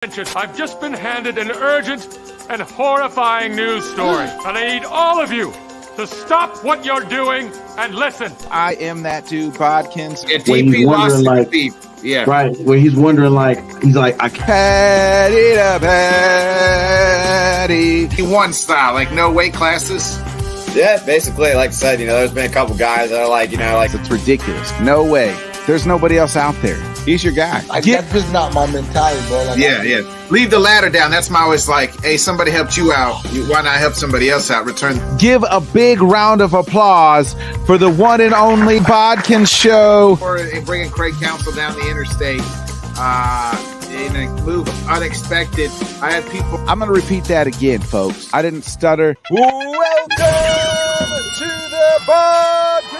I've just been handed an urgent and horrifying news story, and I need all of you to stop what you're doing and listen. I am that dude, Bodkins. Yeah, DP lost like, deep. Yeah. Right, where he's wondering he's like, I Patty to Patty. One style, like no weight classes. Yeah, basically, like I said, there's been a couple guys that are like, It's ridiculous. No way. There's nobody else out there. He's your guy. That's just not my mentality, bro. Yeah. Leave the ladder down. That's my always like, hey, somebody helped you out. Why not help somebody else out? Return. Give a big round of applause for the one and only BodkinShow. Or bringing Craig Counsell down the interstate in a move unexpected. I had people. I'm going to repeat that again, folks. I didn't stutter. Welcome to the BodkinShow.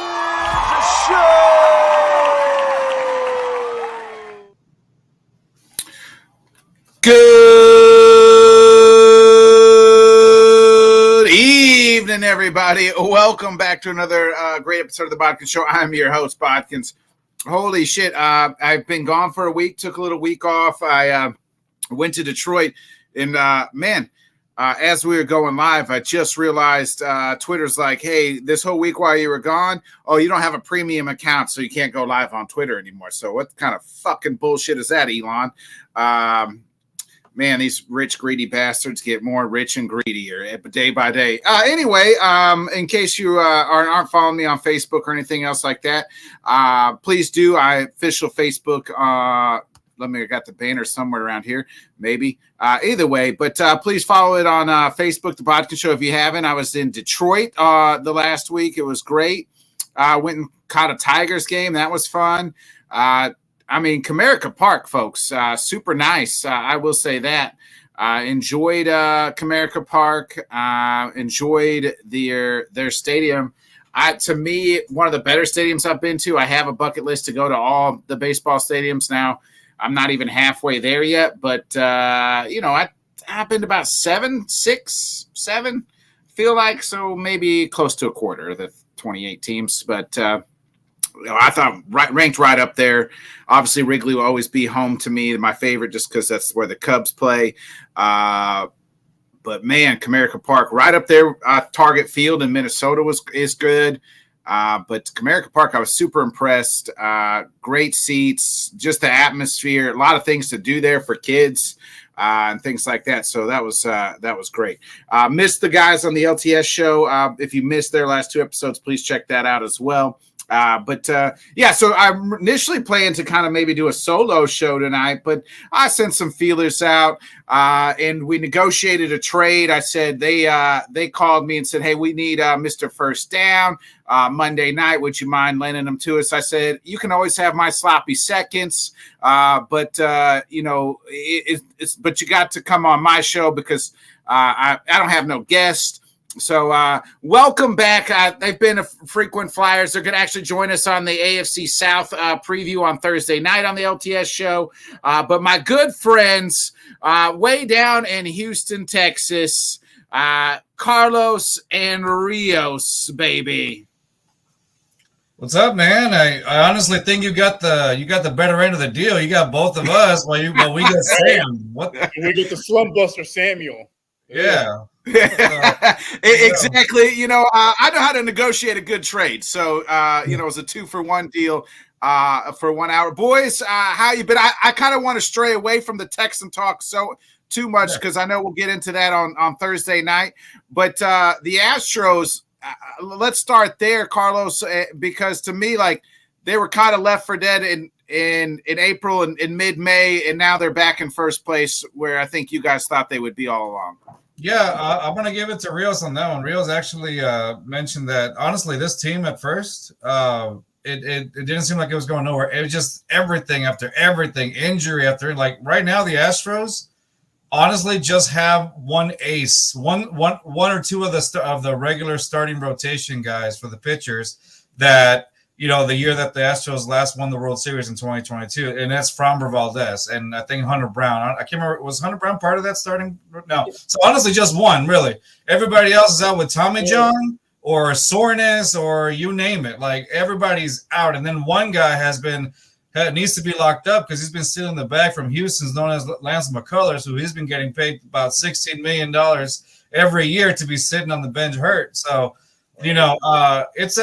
Good evening, everybody. Welcome back to another great episode of the Bodkin Show. I'm your host, Bodkins. Holy shit. I've been gone for a week, took a little week off. I went to Detroit, and as we were going live, I just realized Twitter's like, hey, this whole week while you were gone, you don't have a premium account, so you can't go live on Twitter anymore. So what kind of fucking bullshit is that, Elon? Man, these rich, greedy bastards get more rich and greedier day by day. Anyway, in case you aren't following me on Facebook or anything else like that, please do. Official Facebook. I got the banner somewhere around here, maybe. Either way, but please follow it on Facebook, The Bodkin Show, if you haven't. I was in Detroit the last week. It was great. Went and caught a Tigers game. That was fun. Comerica Park, folks, super nice. I will say that. Enjoyed Comerica Park. Enjoyed their stadium. To me, one of the better stadiums I've been to. I have a bucket list to go to all the baseball stadiums now. I'm not even halfway there yet, but I've been to about 7, feel like, so maybe close to a quarter of the 28 teams, but. I thought ranked right up there. Obviously, Wrigley will always be home to me, my favorite, just because that's where the Cubs play. But man, Comerica Park right up there. Target Field in Minnesota is good. But Comerica Park, I was super impressed. Great seats, just the atmosphere. A lot of things to do there for kids and things like that. So that was great. Missed the guys on the LTS show. If you missed their last 2 episodes, please check that out as well. So I initially planned to kind of maybe do a solo show tonight, but I sent some feelers out, and we negotiated a trade. I said they called me and said, hey, we need Mr. First Down Monday night. Would you mind lending them to us? I said, you can always have my sloppy seconds, but you got to come on my show because I don't have no guests. So welcome back. They've been frequent flyers. They're going to actually join us on the AFC South preview on Thursday night on the LTS show. But my good friends way down in Houston, Texas, Carlos and Rios, baby. What's up, man? I honestly think you got the better end of the deal. You got both of us while we got Sam. What? We get the slump buster Samuel. Yeah. Exactly. I know how to negotiate a good trade. So, it was a 2-for-1 deal for 1 hour. Boys, how you been? I kind of want to stray away from the Texan talk too much because I know we'll get into that on Thursday night. But the Astros, let's start there, Carlos, because to me, like, they were kind of left for dead in April and in mid-May, and now they're back in first place where I think you guys thought they would be all along. Yeah, I'm going to give it to Rios on that one. Rios actually mentioned that, honestly, this team at first, it didn't seem like it was going nowhere. It was just everything after everything, injury after. Like, right now, the Astros, honestly, just have one ace, one or two of the regular starting rotation guys for the pitchers that – the year that the Astros last won the World Series in 2022, and that's Framber Valdez and I think Hunter Brown. I can't remember. Was Hunter Brown part of that starting? No. So honestly, just one, really. Everybody else is out with Tommy John or soreness or you name it. Like, everybody's out. And then one guy has been needs to be locked up because he's been stealing the bag from Houston's known as Lance McCullers, who he's been getting paid about $16 million every year to be sitting on the bench hurt. So, it's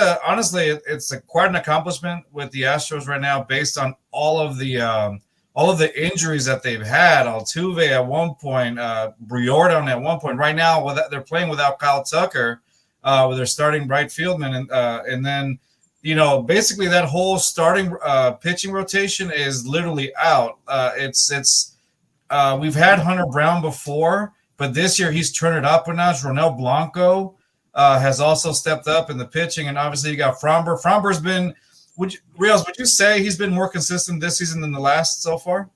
quite an accomplishment with the Astros right now based on all of the injuries that they've had. Altuve at one point, Briordon at one point. Right now, they're playing without Kyle Tucker, with their starting right fieldman, and then basically that whole starting pitching rotation is literally out. We've had Hunter Brown before, but this year he's turned it up a notch. Ronel Blanco has also stepped up in the pitching, and obviously you got Fromber. Fromber's been. Would you say he's been more consistent this season than the last so far?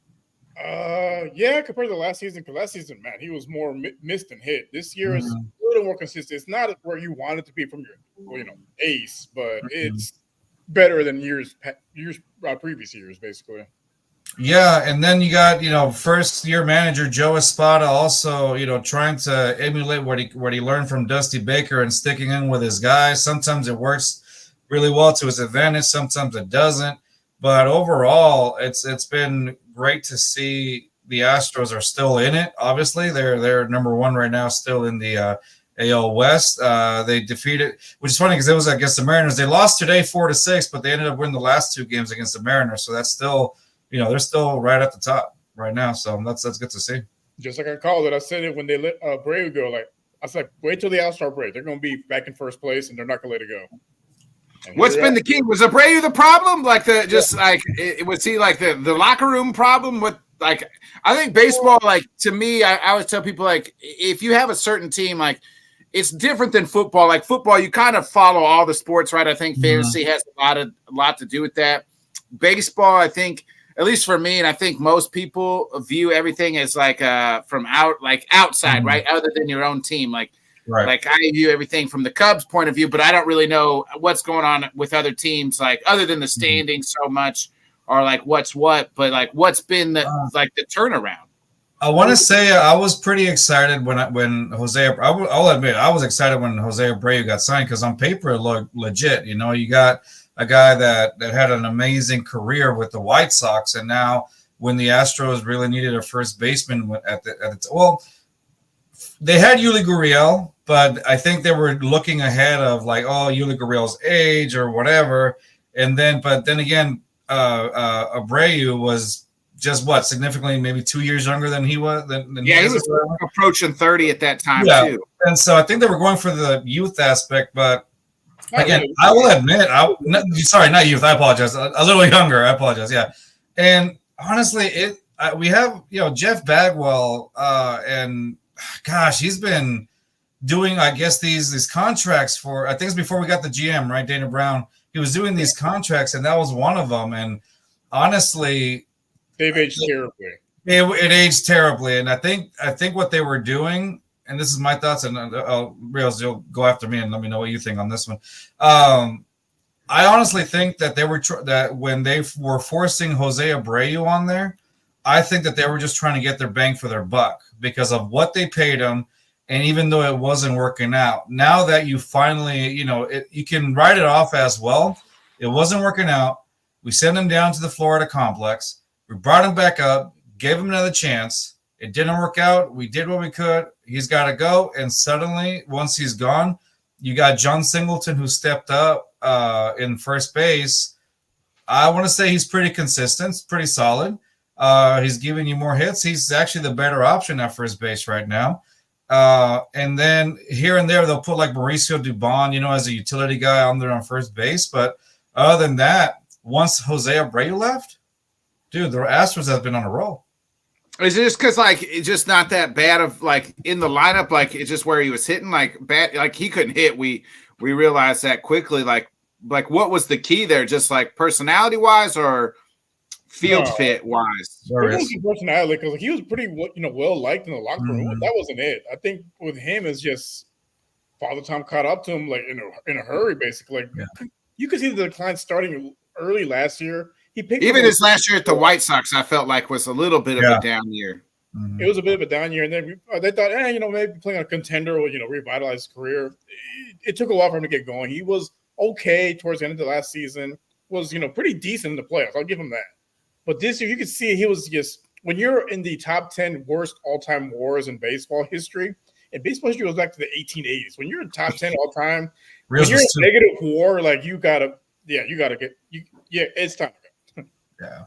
Yeah, compared to the last season. Because last season, man, he was more missed than hit. This year is a little more consistent. It's not where you want it to be from your, ace, but it's better than previous years, basically. Yeah, and then you got first year manager Joe Espada also trying to emulate what he learned from Dusty Baker and sticking in with his guys. Sometimes it works really well to his advantage, sometimes it doesn't. But overall, it's been great to see the Astros are still in it. Obviously, they're number one right now, still in the AL West. They defeated, which is funny because it was against the Mariners. They lost today 4-6, but they ended up winning the last two games against the Mariners. So that's still. They're still right at the top right now, so that's good to see. Just like I called it, I said it when they let Abreu go. Like I said, wait till the All-Star break. They're going to be back in first place, and they're not going to let it go. And what's been the key? Was Abreu the problem? Was he like the locker room problem? With I think baseball, to me, I always tell people if you have a certain team, it's different than football. Like football, you kind of follow all the sports, right? I think fantasy has a lot to do with that. Baseball, I think. At least for me, and I think most people view everything as from outside, right? Other than your own team. Right. Like I view everything from the Cubs' point of view, but I don't really know what's going on with other teams, other than the standings so much, or what's what. But what's been the turnaround? I want to say I was pretty excited when Jose. I'll admit I was excited when Jose Abreu got signed because on paper it looked legit. You got a guy that had an amazing career with the White Sox, and now when the Astros really needed a first baseman they had Yuli Gurriel, but I think they were looking ahead of Yuli Gurriel's age or whatever, but then again, Abreu was just significantly maybe 2 years younger than he was. He was approaching 30 at that time too, and so I think they were going for the youth aspect, but. Again, I will admit, not youth. I apologize. A little younger. I apologize. Yeah, and honestly, we have Jeff Bagwell, and gosh, he's been doing these contracts for. I think it's before we got the GM, right, Dana Brown. He was doing these contracts, and that was one of them. And honestly, they've aged terribly. It aged terribly, and I think what they were doing. And this is my thoughts, and Rios, you'll go after me and let me know what you think on this one. I honestly think that they were that when they were forcing Jose Abreu on there, I think that they were just trying to get their bang for their buck because of what they paid him, and even though it wasn't working out, now that you finally, you can write it off as well. It wasn't working out. We sent him down to the Florida complex. We brought him back up, gave him another chance. It didn't work out. We did what we could. He's got to go. And suddenly, once he's gone, you got John Singleton who stepped up in first base. I want to say he's pretty consistent, pretty solid. He's giving you more hits. He's actually the better option at first base right now. And then here and there, they'll put Mauricio Dubon, as a utility guy on there on first base. But other than that, once Jose Abreu left, dude, the Astros have been on a roll. Is it just because it's just not that bad of in the lineup? It's just where he was hitting bad. He couldn't hit. We realized that quickly. What was the key there? Just personality wise or field fit wise? It wasn't personality because he was pretty well liked in the locker room. That wasn't it. I think with him is just Father Time caught up to him in a hurry. Basically, you could see the decline starting early last year. He picked even his last year at the White Sox, I felt was a little bit of a down year. It was a bit of a down year, and then they thought, maybe playing a contender will, revitalize his career. It took a while for him to get going. He was okay towards the end of the last season. Was pretty decent in the playoffs. I'll give him that. But this year, you could see he was just when you're in the top 10 worst all-time wars in baseball history. And baseball history goes back to the 1880s. When you're in top 10 all time, when you're in negative war, like you gotta get it's time to go. Yeah.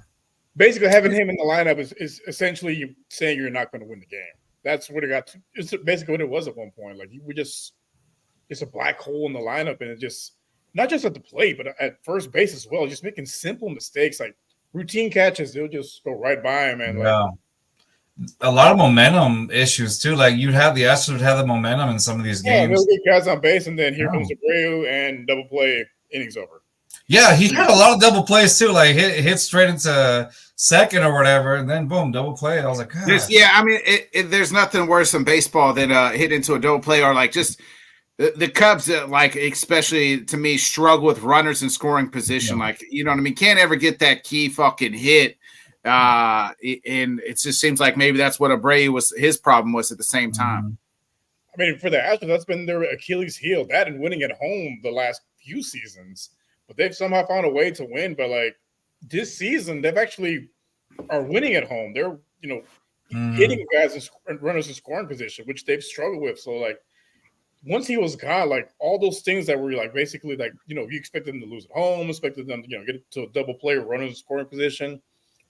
Basically, having him in the lineup is essentially you saying you're not going to win the game. That's what it got to. It's basically what it was at one point. Like it's a black hole in the lineup, and it just not just at the plate, but at first base as well. Just making simple mistakes like routine catches, they'll just go right by him. And like a lot of momentum issues too. Like the Astros would have the momentum in some of these games. They'll get guys on base, and then here comes Abreu and double play, innings over. Yeah, he had a lot of double plays too. Like hit straight into second or whatever, and then boom, double play. I was like, gosh. Yeah, I mean, there's nothing worse in baseball than hit into a double play or like just the Cubs, like especially to me, struggle with runners in scoring position. Yeah. Like, you know what I mean? Can't ever get that key fucking hit. And it just seems like maybe that's what Abreu his problem was at the same time. I mean, for the Astros, that's been their Achilles heel. That and winning at home the last few seasons. But they've somehow found a way to win. But like this season, they've actually are winning at home. They're hitting guys and runners in scoring position, which they've struggled with. So like once he was gone, like all those things that were like basically like you expected them to lose at home, expected them to get to a double play or runners in scoring position.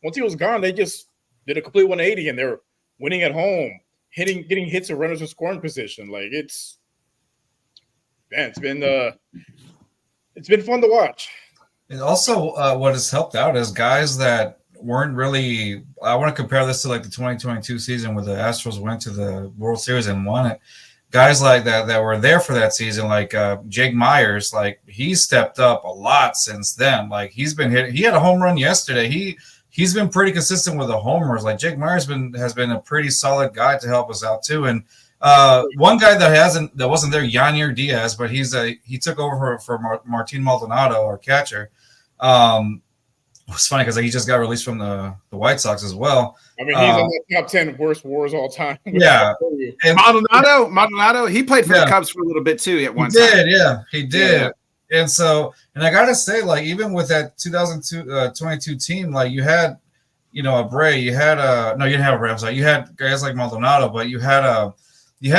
Once he was gone, they just did a complete 180 and they're winning at home, getting hits and runners in scoring position. Like it's been fun to watch. And also, what has helped out is guys that weren't really. I want to compare this to like the 2022 season where the Astros went to the World Series and won it. Guys like that were there for that season, like Jake Myers, like he's stepped up a lot since then. Like he's been hit. He had a home run yesterday. He's been pretty consistent with the homers. Like Jake Myers has been a pretty solid guy to help us out too. And one guy that wasn't there, Yanier Diaz, but he took over for Martin Maldonado, our catcher. It was funny because he just got released from the White Sox as well. I mean, he's in the top 10 worst wars all time. Yeah. And Maldonado, he played for the Cubs for a little bit too at one time. He did. Yeah. And I got to say, like, even with that 2022 team, like, you had, Abreu, you had no, you didn't have Abreu, I'm sorry. You had guys like Maldonado, but you had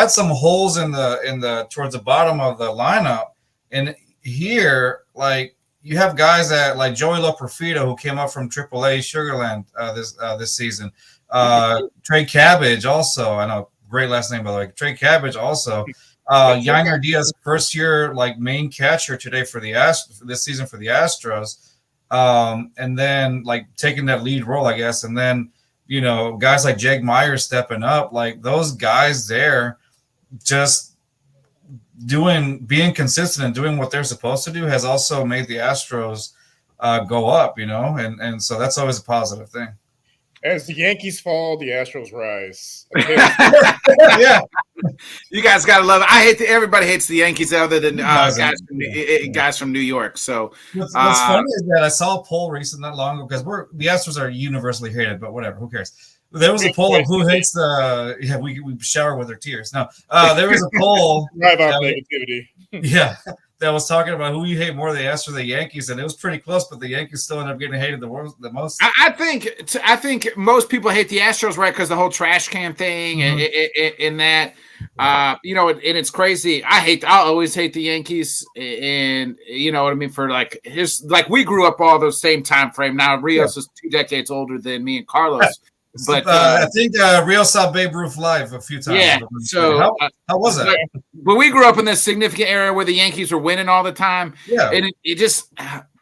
some holes in the towards the bottom of the lineup. And here, like, you have guys that like Joey Loperfido, who came up from AAA Sugarland this season. Trey Cabbage also, I know, great last name by the way. Trey Cabbage also. Yanier Diaz, first year like main catcher today for this season for the Astros, and then like taking that lead role, I guess, and then guys like Jake Myers stepping up, like those guys there, just being consistent and doing what they're supposed to do has also made the Astros go up, and so that's always a positive thing. As the Yankees fall, the Astros rise. Yeah, you guys gotta love it. Everybody hates the Yankees other than guys from New York. So what's funny is that I saw a poll recently not long ago because the Astros are universally hated, but whatever, who cares? There was a poll of who hates we shower with our tears. No, there was a poll. Drive out negativity. Yeah. That was talking about who you hate more, the Astros or the Yankees, and it was pretty close, but the Yankees still end up getting hated the most. I think most people hate the Astros, right, because the whole trash can thing and that, and it's crazy. I always hate the Yankees, and you know what I mean, for like we grew up all the same time frame. Now Rios is 2 decades older than me and Carlos. But I think Rio saw Babe Ruth live a few times. Yeah. So how was that? But we grew up in this significant era where the Yankees were winning all the time. Yeah. And it just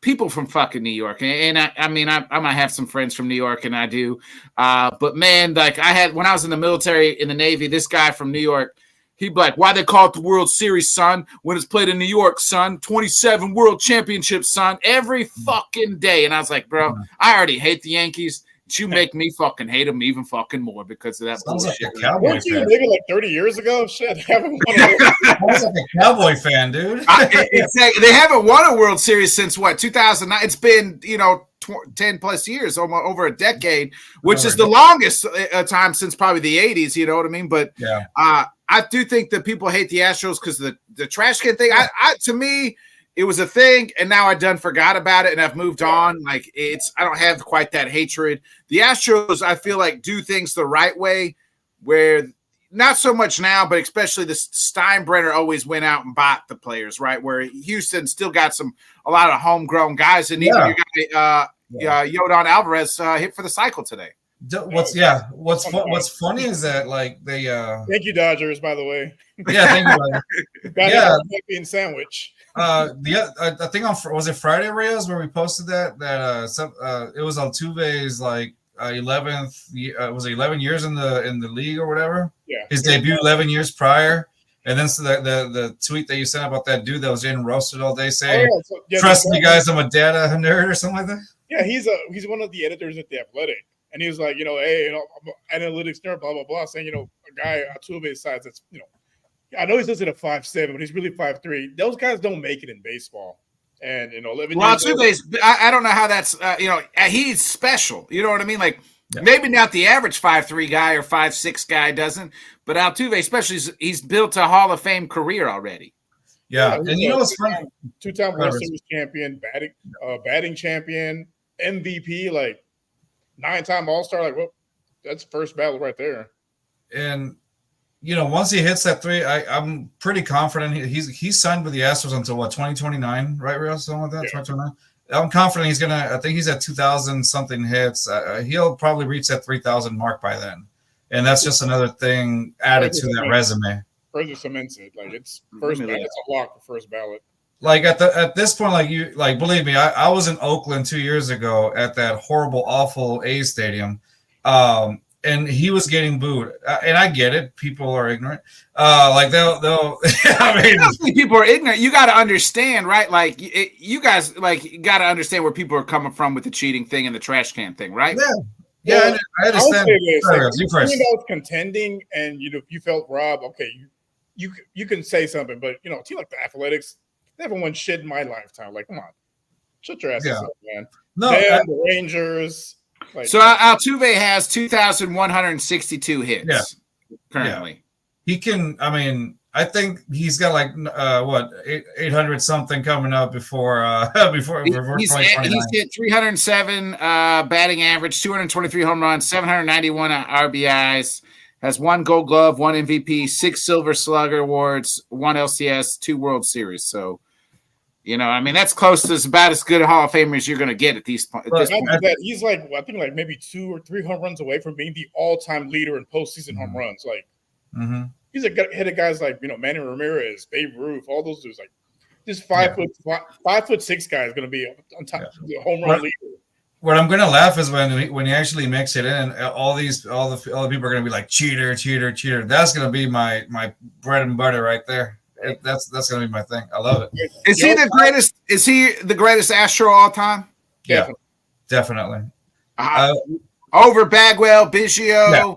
people from fucking New York. And I mean, I might have some friends from New York, and I do. But man, like when I was in the military in the Navy, this guy from New York, he'd be like, "Why they call it the World Series, son? When it's played in New York, son. 27 World Championships, son. Every fucking day." And I was like, "Bro, I already hate the Yankees. You make me fucking hate them even fucking more because of that bullshit." Weren't you maybe like 30 years ago? Shit, haven't won Sounds like a Cowboy fan, dude. They haven't won a World Series since what, 2009? It's been 10 plus years, almost over a decade, which is the longest time since probably the 80s. You know what I mean? But I do think that people hate the Astros because of the trash can thing. To me, it was a thing, and now I done forgot about it, and I've moved on. Like I don't have quite that hatred. The Astros, I feel like, do things the right way, where not so much now, but especially the Steinbrenner always went out and bought the players, right? Where Houston still got a lot of homegrown guys, and even your guy Yordan Alvarez hit for the cycle today. What's funny is that like they thank you Dodgers, by the way. Yeah, thank you. Got bean sandwich. I think was it Friday, Rios, where we posted that it was Altuve's like 11th was it 11 years in the league or whatever. Yeah, his debut 11 years prior. And then so the tweet that you sent about that dude that was getting roasted all day saying, trust me guys, I'm a data nerd or something like that. Yeah, he's one of the editors at The Athletic. And he was like, hey, I'm an analytics nerd, blah, blah, blah, saying, a guy Altuve's size that's, I know he's listed at 5'7", but he's really 5'3". Those guys don't make it in baseball. And, 11 years old, I don't know how that's, he's special. You know what I mean? Like, maybe not the average 5'3" guy or 5'6" guy doesn't, but Altuve, especially, he's built a Hall of Fame career already. Yeah, and what's funny? Two-time World Series champion, batting champion, MVP, like, 9-time All-Star, like, well, that's first ballot right there. And once he hits that 3, I'm pretty confident he's signed with the Astros until 2029, right, Real? Something like that. 2029. I'm confident he's gonna. I think he's at 2,000 something hits. He'll probably reach that 3,000 mark by then, and that's just another thing added to that resume. Further cements it. Like it's first ballot. It's a lock for first ballot. Like at this point, believe me, I was in Oakland 2 years ago at that horrible, awful A's stadium, and he was getting booed. And I get it; people are ignorant. They'll. I mean, people are ignorant. You got to understand, right? Like you guys, got to understand where people are coming from with the cheating thing and the trash can thing, right? Yeah. Well, I understand. You first. Was contending, and you felt robbed. Okay, you can say something, but a team like the Athletics. Never won shit in my lifetime. Like, come on, shut your asses up, man. No, the Rangers. So Altuve has 2,162 hits currently. Yeah. He can. I mean, I think he's got 800 something coming up before he's hit 307 batting average, 223 home runs, 791 RBIs. Has 1 Gold Glove, 1 MVP, 6 Silver Slugger awards, 1 LCS, 2 World Series. So, that's close to about as good a Hall of Famer as you're going to get at this point. He's I think maybe 2 or 3 home runs away from being the all-time leader in postseason home runs. He's hit of guys like Manny Ramirez, Babe Ruth, all those dudes. Like this 5'6" guy is going to be on top of the home run leader. What I'm gonna laugh is when you actually mix it in, all the people are gonna be like cheater. That's gonna be my bread and butter right there. That's gonna be my thing. I love it. Is he the greatest? Is he the greatest Astro all time? Yeah, definitely. Over Bagwell, Biggio,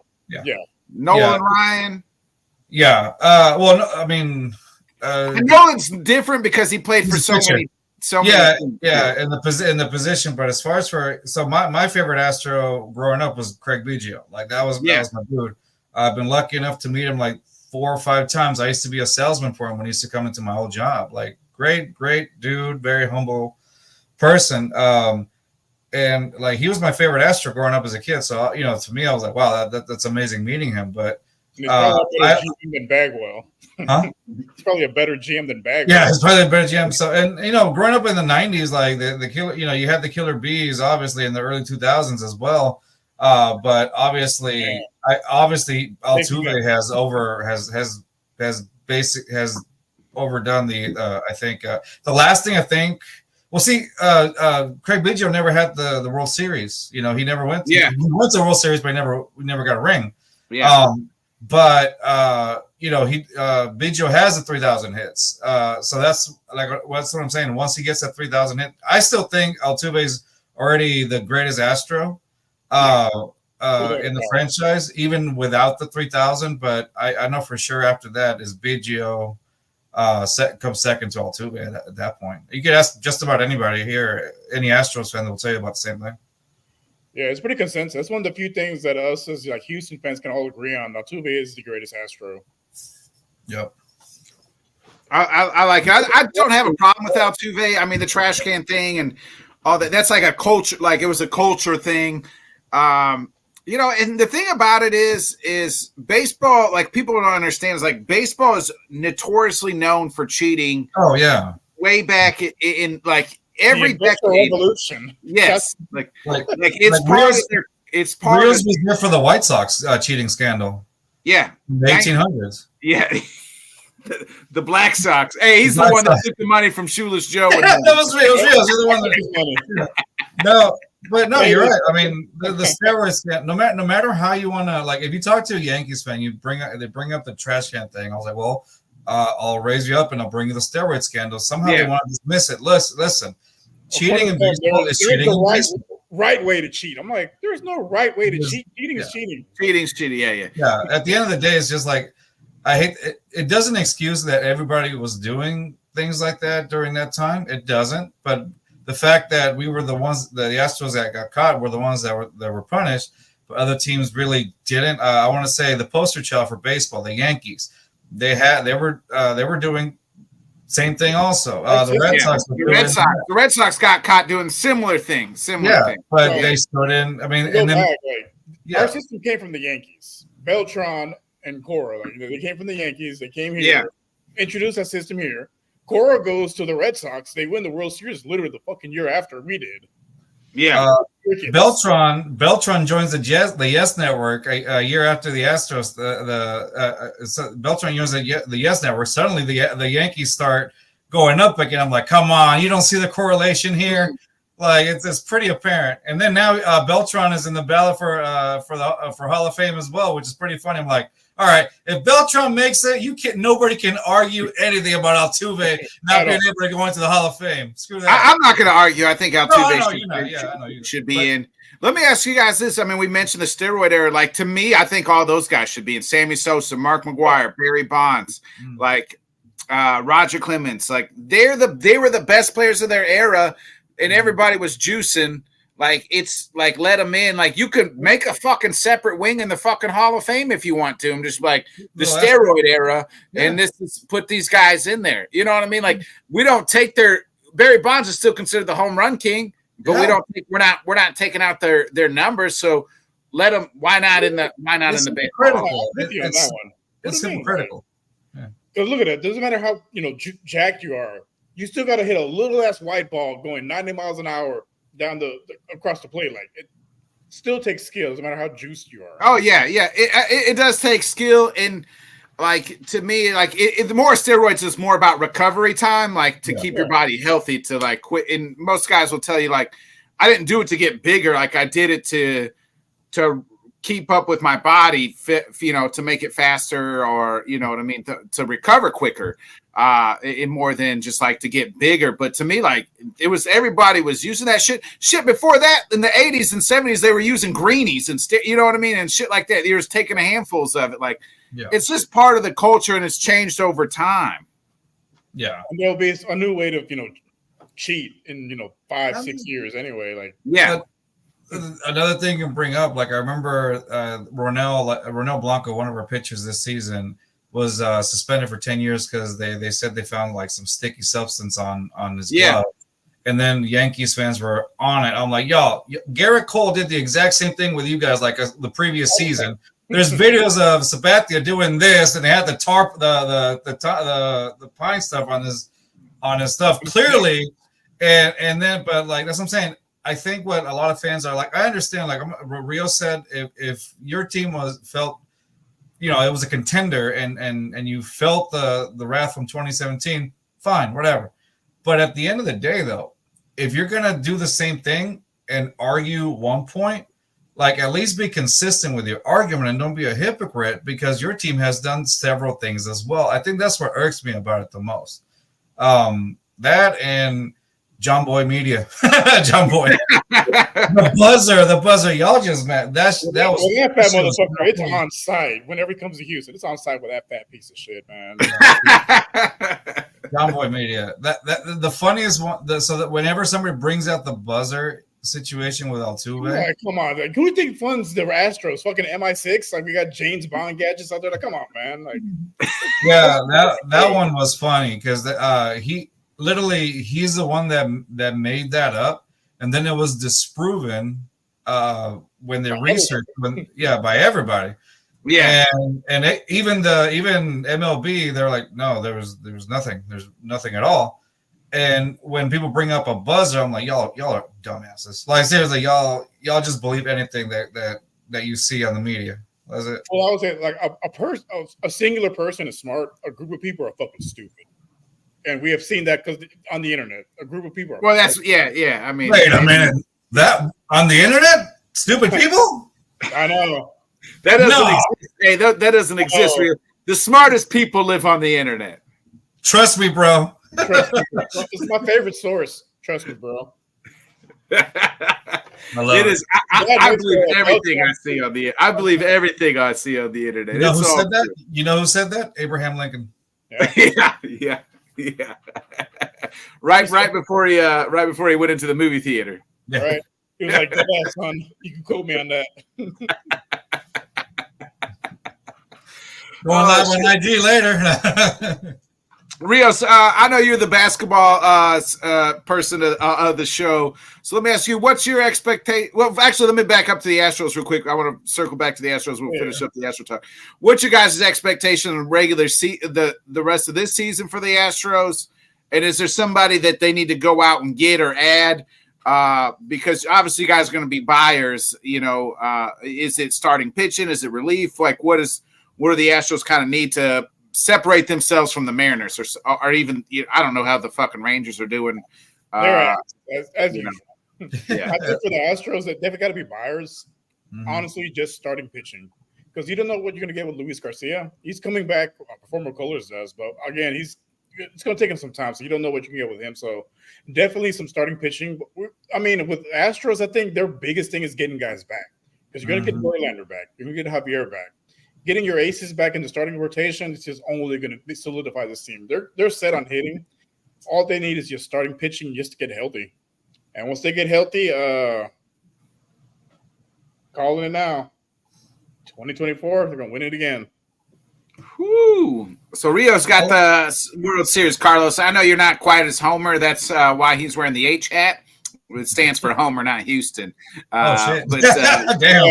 Nolan Ryan. Yeah. Well, no, I mean, Nolan's different because he played for so many. In the position, but as far as my favorite Astro growing up was Craig Biggio. Like that was my dude. I've been lucky enough to meet him like 4 or 5 times. I used to be a salesman for him when he used to come into my old job. Like great dude, very humble person. And like he was my favorite Astro growing up as a kid. So to me, I was like, wow, that's amazing meeting him. But he's probably a better GM than Bagwell. Huh? He's probably a better GM than Bagwell. Yeah, he's probably a better GM. So, and growing up in the '90s, like the killer, you had the Killer Bees, obviously in the early 2000s as well. But obviously, Altuve has overdone the. I think the last thing I think. Well, see, Craig Biggio never had the World Series. He never went. He went to the World Series, but we never got a ring. Yeah. Biggio has the 3,000 hits. So that's what I'm saying. Once he gets that 3,000 hit, I still think Altuve's already the greatest Astro in the franchise, even without the 3,000. But I know for sure after that is Biggio comes second to Altuve at that point. You could ask just about anybody here, any Astros fan, will tell you about the same thing. Yeah, it's pretty consensus. That's one of the few things that us as Houston fans can all agree on. Altuve is the greatest Astro. Yep. I like it. I don't have a problem with Altuve. I mean, the trash can thing and all that. That's like a culture. Like it was a culture thing. You know, and the thing about it is baseball. Like people don't understand is like baseball is notoriously known for cheating. Oh yeah, way back in like every decade. Revolution. Yes, like it's like part of their. It's part Rios of was there for the White Sox cheating scandal. Yeah, in the 1800s. Yeah. The Black Sox. Hey, he's the one that took the money from Shoeless Joe. That was Rios. You're the one that No, but no, you're right. I mean, the steroids. No matter how you want to, like, if you talk to a Yankees fan, they bring up the trash can thing. I was like, well, I'll raise you up and I'll bring you the steroid scandal. Somehow they want to dismiss it. Listen, cheating in baseball is cheating in baseball. Right way to cheat. I'm like, there's no right way to cheat. Cheating is cheating. Cheating's cheating. Yeah. Yeah. At the end of the day, it's just like I hate it. It doesn't excuse that everybody was doing things like that during that time. It doesn't. But the fact that we were the ones, the Astros that got caught were the ones that were punished, but other teams really didn't. I want to say the poster child for baseball, the Yankees, they were doing same thing also. The Red Sox. The Red Sox got caught doing similar things. But they stood in. I mean, and then our system came from the Yankees. Beltran and Cora, they came from the Yankees. They came here, introduced that system here. Cora goes to the Red Sox. They win the World Series literally the fucking year after we did. Yeah. Beltran joins the Yes Network a year after the Astros. Beltran joins the Yes Network. Suddenly the Yankees start going up again. I'm like, come on, you don't see the correlation here? Like it's pretty apparent. And then now Beltran is in the ballot for Hall of Fame as well, which is pretty funny. I'm like, all right, if Beltran makes it, nobody can argue anything about Altuve not being able to go into the Hall of Fame. Screw that. I'm not going to argue. I think Altuve should be in. Let me ask you guys this. I mean, we mentioned the steroid era. Like, to me, I think all those guys should be in. Sammy Sosa, Mark McGwire, Barry Bonds, like Roger Clemens. Like, they were the best players of their era, and everybody was juicing. Like, it's like, let them in. Like, you could make a fucking separate wing in the fucking Hall of Fame if you want to. I'm just like the steroid era, and this is put these guys in there. You know what I mean? Like, we don't take Barry Bonds is still considered the home run king, but we're not taking out their numbers. So let them. Why not in the critical? It's hypocritical. Because look at it. Doesn't matter how jacked you are. You still got to hit a little ass white ball going 90 miles an hour down across the plate. Like, it still takes skill, no matter how juiced you are. Oh yeah. It does take skill, and like to me, like the more steroids is more about recovery time, like to keep your body healthy, to like quit. And most guys will tell you, like, I didn't do it to get bigger, like I did it to keep up with my body, fit, to make it faster, or you know what I mean, to recover quicker. In more than just like to get bigger. But to me, like, it was, everybody was using that shit before that. In the 80s and 70s, they were using greenies and you know what I mean, and shit like that. They were just taking handfuls of it. Like, it's just part of the culture, and it's changed over time. Yeah, and there'll be a new way to cheat in 5-6 years anyway. Like, another thing you can bring up, like I remember Ronel Blanco, one of our pitchers this season, was suspended for 10 years because they said they found like some sticky substance on his glove. And then Yankees fans were on it. I'm like, y'all, Garrett Cole did the exact same thing with you guys like the previous season. There's videos of Sabathia doing this, and they had the tarp, the pine stuff on his stuff clearly. And then, but like that's what I'm saying. I think what a lot of fans are like, I understand. Like Rio said, if your team felt it was a contender and you felt the wrath from 2017, fine, whatever. But at the end of the day, though, if you're going to do the same thing and argue one point, like at least be consistent with your argument and don't be a hypocrite, because your team has done several things as well. I think that's what irks me about it the most. That and John Boy Media. John Boy. The buzzer. Y'all just mad. That was that fat motherfucker. It's on site. Whenever he comes to Houston, it's on site with that fat piece of shit, man. John Boy Media. That the funniest one. So that whenever somebody brings out the buzzer, situation with Altuve. Yeah, come on. Like, who do you think funds the Astros? Fucking MI6? Like, we got James Bond gadgets out there. Like, come on, man. Like, Yeah, that one was funny because he's the one that made that up, and then it was disproven when they researched by everybody. Yeah, and even MLB, they're like, no, there was nothing. There's nothing at all. And when people bring up a buzzer, I'm like, y'all are dumbasses. Like, seriously, y'all just believe anything that you see on the media. That's it. well, I would say like a singular person is smart. A group of people are fucking stupid, and we have seen that because on the internet, a group of people are. well, that's yeah. I mean, Wait a minute, that on the internet, stupid people. I know. that doesn't exist. Hey, that doesn't exist. The smartest people live on the internet. Trust me, bro. It's my favorite source. Trust me, bro. It is. I believe everything I see on the. I believe everything I see on the internet. You know who said that? You know who said that? Abraham Lincoln. Yeah. Right before he went into the movie theater. Yeah. Right. He was like, "Yeah, son, you can quote me on that." Going live on IG later. Rios, I know you're the basketball person of the show. So let me ask you, what's your expectation? Well, actually, let me back up to the Astros real quick. I want to circle back to the Astros. We'll finish up the Astro talk. What's your guys' expectation on the rest of this season for the Astros? And is there somebody that they need to go out and get or add? Because obviously you guys are going to be buyers. You know, is it starting pitching? Is it relief? Like, what do the Astros kind of need to separate themselves from the Mariners, or even I don't know how the fucking Rangers are doing. They're as you know. usual. Yeah. I think for the Astros, that they've got to be buyers. Mhm. Honestly, just starting pitching because you don't know what you're going to get with Luis Garcia. He's coming back, former Colors does, but again, it's going to take him some time, so you don't know what you can get with him. So definitely some starting pitching. I mean, with Astros, I think their biggest thing is getting guys back because you're going to get Verlander back, you're going to get Javier back. Getting your aces back in the starting rotation is just only going to solidify this team. They're set on hitting. All they need is just starting pitching just to get healthy. And once they get healthy, calling it now. 2024, they're going to win it again. Whew. So Rio's got the World Series, Carlos. I know you're not quite as Homer. That's why he's wearing the H hat. It stands for Homer, not Houston. Shit. But, damn.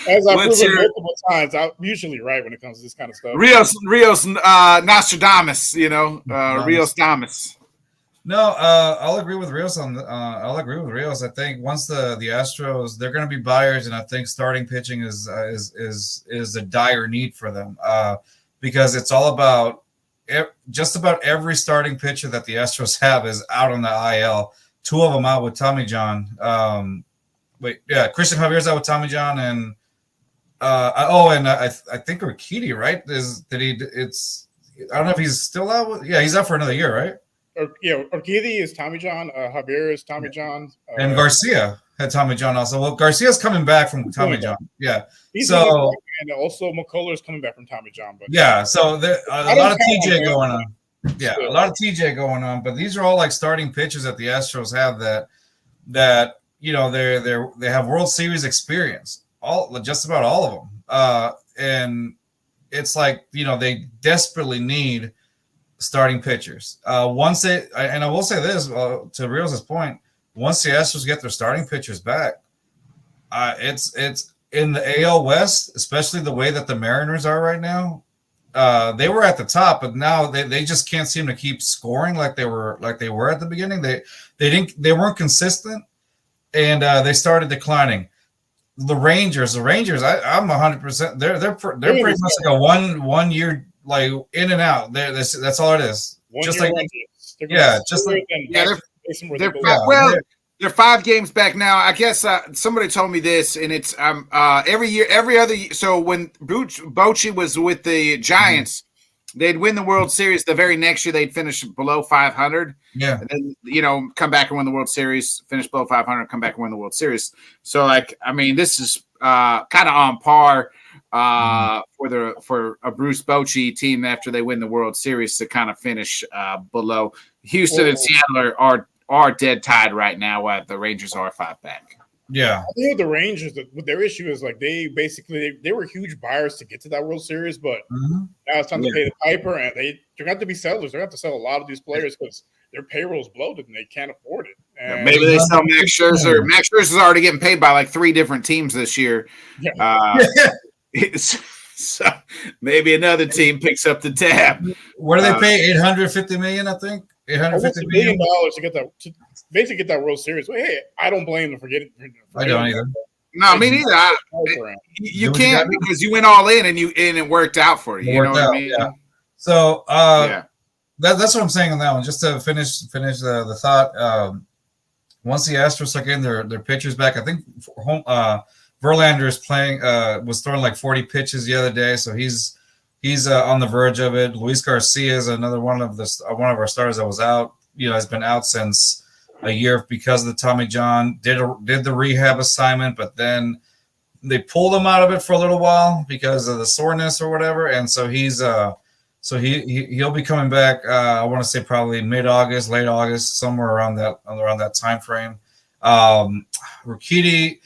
As I've What's proven your- multiple times, I'm usually right when it comes to this kind of stuff. Rios Nostradamus, Rios Damas. No, I'll agree with Rios on. I'll agree with Rios. I think once the Astros, they're going to be buyers, and I think starting pitching is a dire need for them because it's all about just about every starting pitcher that the Astros have is out on the IL. Two of them out with Tommy John. Christian Javier's out with Tommy John, and I think Urquidy, right? I don't know if he's still out. He's out for another year, right? Urquidy is Tommy John. Javier is Tommy John. And Garcia had Tommy John also. Well, Garcia's coming back from Tommy John. Yeah. He's So and also McCullers coming back from Tommy John. But yeah, so there a lot of TJ going on. Yeah, Still. a lot of TJ going on. But these are all like starting pitchers that the Astros have that they have World Series experience. Just about all of them. And it's like they desperately need starting pitchers. I will say this to Rios' point, once the Astros get their starting pitchers back, it's in the AL West, especially the way that the Mariners are right now. They were at the top, but now they just can't seem to keep scoring like they were at the beginning. They weren't consistent, and they started declining. The Rangers, I'm 100%. They're pretty much like a one year like in and out. That's all it is. They're 5 games back now. I guess somebody told me this, and it's every other year. So when Bochy was with the Giants, they'd win the World Series. The very next year, they'd finish below 500. Yeah, and then come back and win the World Series, finish below 500, come back and win the World Series. So this is kind of on par for a Bruce Bochy team after they win the World Series to kind of finish below. Houston and Seattle are dead tied right now. While the Rangers are 5 back. Yeah, I think with the Rangers, their issue is like they basically they were huge buyers to get to that World Series, but now it's time to pay the piper, and they're going to have to be sellers. They're going to have to sell a lot of these players because their payroll is bloated and they can't afford it. And maybe they sell Max Scherzer. Max Scherzer's already getting paid by like 3 different teams this year. So maybe another team picks up the tab. What do they pay? $850 million, I think. $850 million to get that, to basically get that World Series. Well, hey, I don't blame them for getting. I don't either. No, me neither. You can't because you went all in and it worked out for you. You know what I mean? Yeah. So that's what I'm saying on that one. Just to finish the thought. Once the Astros start getting their pitchers back, I think Verlander is playing. Was throwing like 40 pitches the other day, so he's on the verge of it. Luis Garcia is another one of our starters that was out. Has been out since a year because of the Tommy John. Did the rehab assignment, but then they pulled him out of it for a little while because of the soreness or whatever. And so he'll be coming back. I want to say probably mid-August, late August, somewhere around that time frame. Urquidy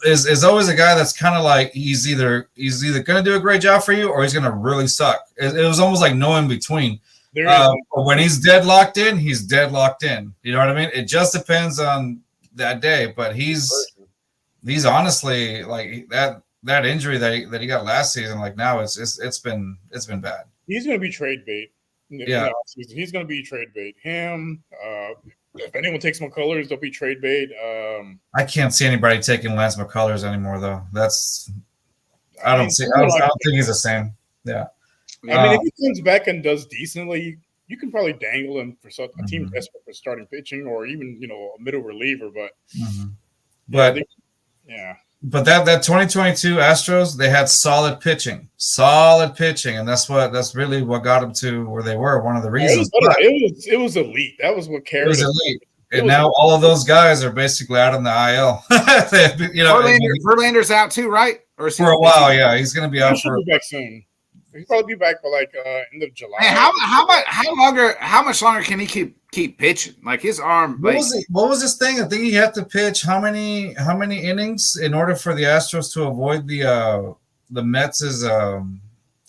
is always a guy that's kind of like he's either going to do a great job for you or he's going to really suck. It was almost like no in between. When he's deadlocked in, he's deadlocked in. You know what I mean? It just depends on that day. But he's honestly like that injury that he got last season. Like now it's been bad. He's going to be trade bait. Yeah, he's going to be trade bait. Him. If anyone takes McCullers, they'll be trade bait. I can't see anybody taking Lance McCullers anymore, though. I don't think he's the same. Yeah. I mean, if he comes back and does decently, you can probably dangle him for a team desperate for starting pitching or even a middle reliever. But But that 2022 Astros, they had solid pitching, and that's really what got them to where they were. One of the reasons. It was elite. That was what carried. It was elite. And now all of those guys are basically out on the IL. Verlander's out too, right? Or for a while, yeah, he's going to be out for. Be back soon. He'll probably be back by like end of July. Hey, how much longer can he keep pitching? Like his arm. What was this thing? I think he had to pitch how many innings in order for the Astros to avoid the Mets'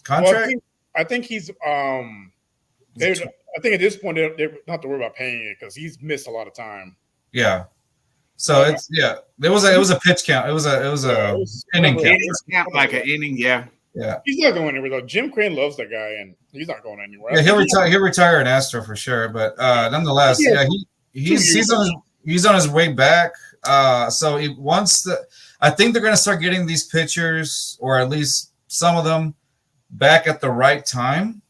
contract? Well, I think he's I think at this point they don't have to worry about paying it because he's missed a lot of time. Yeah. So it was a pitch count. It was a inning count. Like an inning, yeah. Yeah, he's not going anywhere though. Jim Crane loves that guy, and he's not going anywhere. Yeah, he'll retire an Astro for sure. But nonetheless, he's on his way back. So I think they're going to start getting these pitchers, or at least some of them, back at the right time.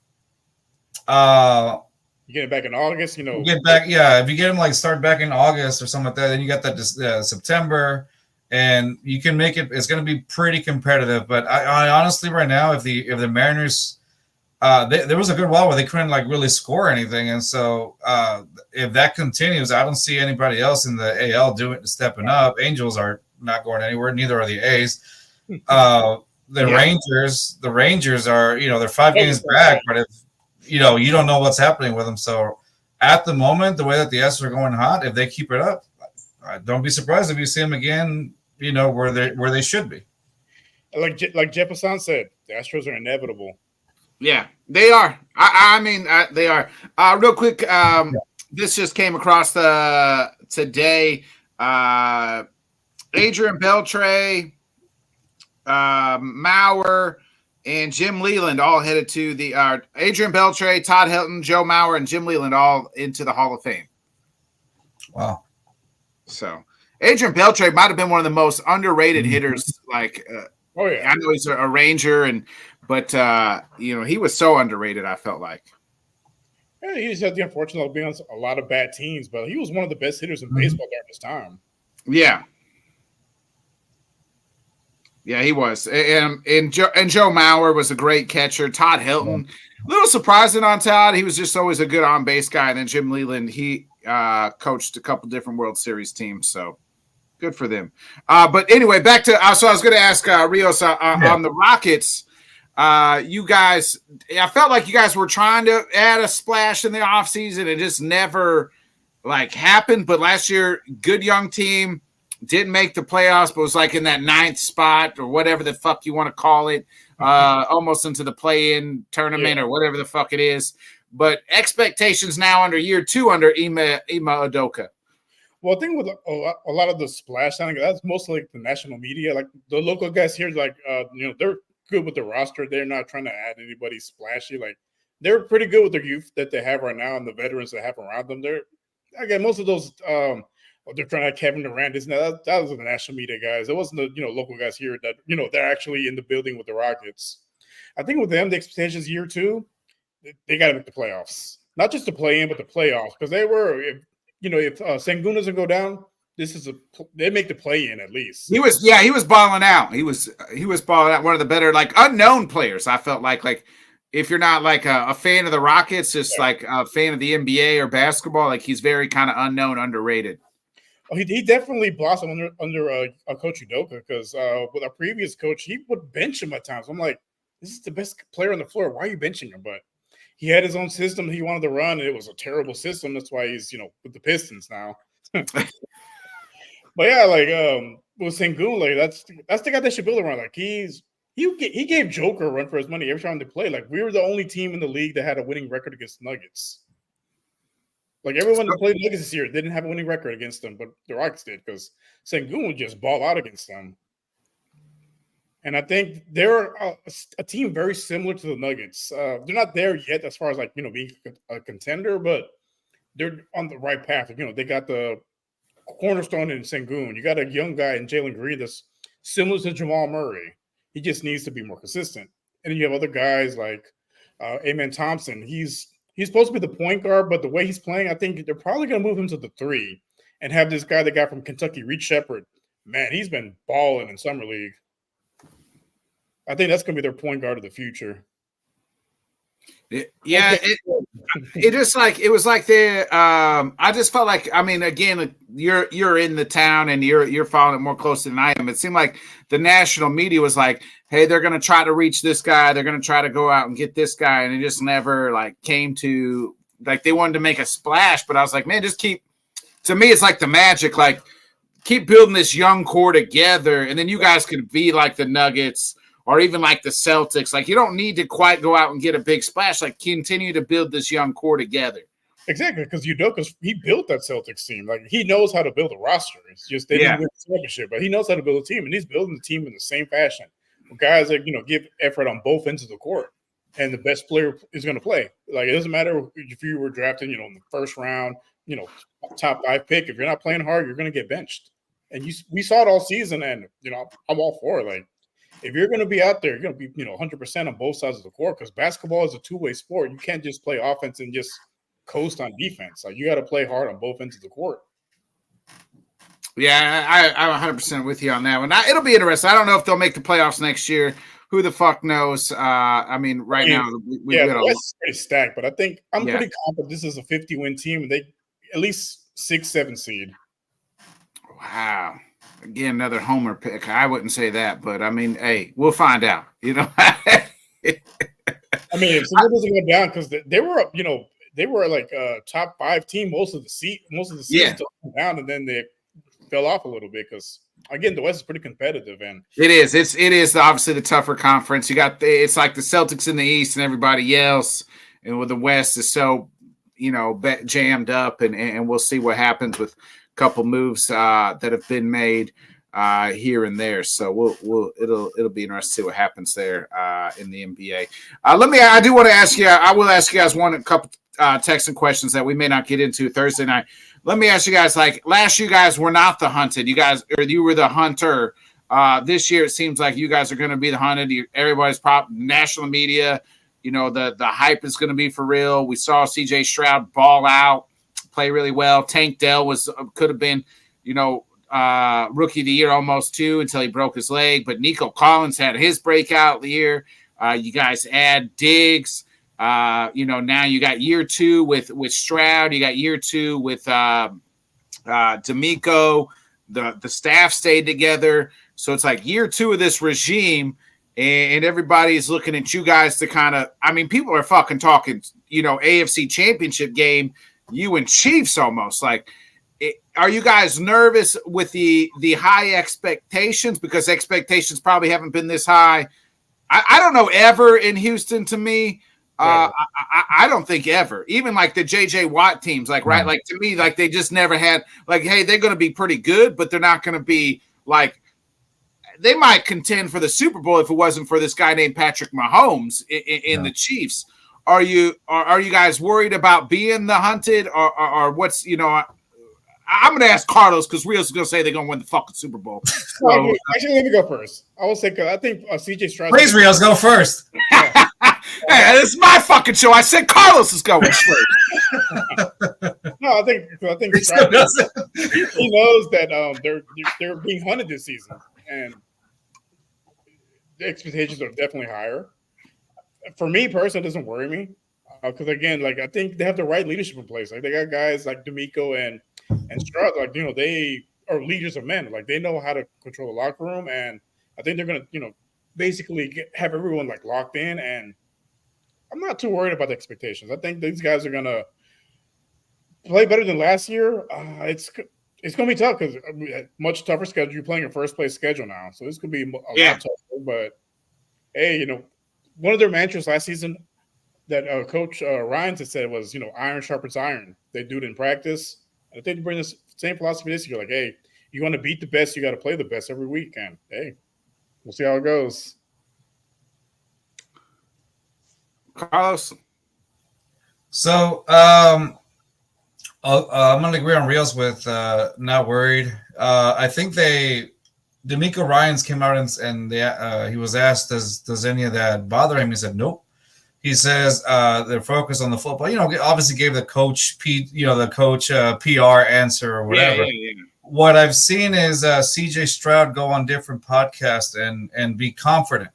You get it back in August, Get back, yeah. If you get them start back in August or something like that, then you got that September. And you can make it. It's going to be pretty competitive. But I honestly, right now, if the Mariners, there was a good while where they couldn't really score anything, and so if that continues, I don't see anybody else in the AL stepping up. Angels are not going anywhere. Neither are the A's. The Rangers are they're 5 games back, but if you don't know what's happening with them. So at the moment, the way that the Astros are going hot, if they keep it up. Don't be surprised if you see them again, where they should be. Like Jeff Hassan said, the Astros are inevitable. Yeah, they are. I mean, they are. Real quick, this just came across today. Adrian Beltre, Mauer, and Jim Leland all headed to the Adrian Beltre, Todd Helton, Joe Mauer, and Jim Leland all into the Hall of Fame. Wow. So Adrian Beltre might have been one of the most underrated hitters. I know he's a Ranger, but he was so underrated. I felt like. Yeah, he just had the unfortunate being on a lot of bad teams, but he was one of the best hitters in baseball during his time. Yeah, he was, and Joe Mauer was a great catcher. Todd Helton, a little surprising on Todd. He was just always a good on base guy. And then Jim Leland, he coached a couple different World Series teams, so good for them. But anyway, back to so I was going to ask Rios on the Rockets. You guys, I felt like you guys were trying to add a splash in the offseason and just never like happened. But last year, good young team, didn't make the playoffs, but was like in that 9th spot or whatever the fuck you want to call it, almost into the play-in tournament or whatever the fuck it is. But expectations now under year 2 under Ima Udoka. Well, I think with a lot of the splash signing, that's mostly like the national media. Like the local guys here, like they're good with the roster. They're not trying to add anybody splashy. Like they're pretty good with the youth that they have right now and the veterans they have around them. They're again most of those. They're trying to have Kevin Durant. That was the national media guys. It wasn't the local guys here that they're actually in the building with the Rockets. I think with them, the expectations year 2, they got to make the playoffs. Not just the play-in, but the playoffs because they were. If Sengun doesn't go down, they make the play-in at least. He was balling out. He was balling out. One of the better like unknown players. I felt like if you're not like a fan of the Rockets, just like a fan of the NBA or basketball, like he's very kind of unknown, underrated. Oh, he definitely blossomed under a Coach Udoka because with our previous coach, he would bench him at times. I'm like, this is the best player on the floor. Why are you benching him? But he had his own system he wanted to run, and it was a terrible system. That's why he's with the Pistons now. But yeah, like with Sengun, like that's the guy they should build around. Like he gave Joker a run for his money every time they played. Like we were the only team in the league that had a winning record against Nuggets. Like everyone that played Nuggets this year didn't have a winning record against them, but the Rockets did because Sengun would just ball out against them. And I think they're a team very similar to the Nuggets. They're not there yet as far as being a contender, but they're on the right path. They got the cornerstone in Sengun. You got a young guy in Jalen Green that's similar to Jamal Murray. He just needs to be more consistent. And then you have other guys like Amen Thompson. He's supposed to be the point guard, but the way he's playing, I think they're probably going to move him to the 3 and have this guy they got from Kentucky, Reed Shepherd. Man, he's been balling in Summer League. I think that's going to be their point guard of the future. It was like they. I just felt like, I mean, again, you're in the town and you're following it more closely than I am. It seemed like the national media was like, hey, they're going to try to reach this guy. They're going to try to go out and get this guy, and it just never came to they wanted to make a splash. But I was like, man, just keep. To me, it's like the Magic, keep building this young core together, and then you guys could be like the Nuggets. Or even like the Celtics. You don't need to quite go out and get a big splash. Continue to build this young core together. Exactly, because Udoka, he built that Celtics team. He knows how to build a roster. It's just they didn't win the championship, but he knows how to build a team, and he's building the team in the same fashion. Guys that give effort on both ends of the court, and the best player is going to play. It doesn't matter if you were drafted, in the first round, top 5 pick. If you're not playing hard, you're going to get benched. And we saw it all season, and I'm all for it. If you're going to be out there, you're going to be, 100% on both sides of the court because basketball is a two-way sport. You can't just play offense and just coast on defense. You got to play hard on both ends of the court. Yeah, I'm 100% with you on that one. It'll be interesting. I don't know if they'll make the playoffs next year. Who the fuck knows? Now the West is pretty stacked, but I think I'm pretty confident this is a 50-win team, and they at least 6-7 seed. Wow. Again, another homer pick. I wouldn't say that, but I mean, hey, we'll find out. I mean, if someone doesn't go down because they were, they were a top 5 team most of the season down, and then they fell off a little bit because again, the West is pretty competitive, and it is. It is obviously the tougher conference. You got it's like the Celtics in the East, and everybody else, and with the West is so jammed up, and we'll see what happens with couple moves that have been made here and there, so it'll be interesting to see what happens there in the NBA. I do want to ask you. I will ask you guys a couple texting questions that we may not get into Thursday night. Let me ask you guys. Last year, you guys were not the hunted. You were the hunter. This year, it seems like you guys are going to be the hunted. Everybody's national media. The hype is going to be for real. We saw CJ Stroud ball out. Play really well. Tank Dell could have been, rookie of the year almost too until he broke his leg. But Nico Collins had his breakout year. You guys add Diggs. Now you got year 2 with Stroud. You got year 2 with D'Amico. The staff stayed together. So it's year 2 of this regime, and everybody's looking at you guys to kind of. I mean, people are fucking talking. AFC Championship game. you and Chiefs almost. Like, are you guys nervous with the high expectations? Because expectations probably haven't been this high. I don't know ever in Houston to me. I don't think ever. Even like the JJ Watt teams, like, right? Like, to me, like, they just never had, like, hey, they're going to be pretty good, but they're not going to be like, they might contend for the Super Bowl if it wasn't for this guy named Patrick Mahomes in the Chiefs. Are you guys worried about being the hunted, or what's, you know? I'm going to ask Carlos because Rios is going to say they're going to win the fucking Super Bowl. So, actually, let me go first. I will say, because I think CJ Stroud. Please, Rios, go first. Hey, this is my fucking show. I said Carlos is going straight. No, I think Stroud, he knows that they're being hunted this season, and the expectations are definitely higher. For me personally, it doesn't worry me because again, like, I think they have the right leadership in place. Like, they got guys like D'Amico and Stroud, like, you know, they are leaders of men. Like, they know how to control the locker room, and I think they're gonna, you know, basically have everyone like locked in. And I'm not too worried about the expectations. I think these guys are gonna play better than last year. It's gonna be tough because much tougher schedule. You're playing a first place schedule now, so this could be a lot tougher. But hey, you know, one of their mantras last season that Coach Ryan had said was, you know, iron sharpens iron. They do it in practice. I think they bring this same philosophy this year. Like, hey, you want to beat the best, you got to play the best every week. And hey, we'll see how it goes. Carlos. So I'm going to agree on Rios with not worried. I think D'Amico Ryans came out and he was asked, does any of that bother him? He said, nope. He says they're focused on the football. You know, obviously gave the coach PR answer or whatever. Yeah. What I've seen is CJ Stroud go on different podcasts and be confident.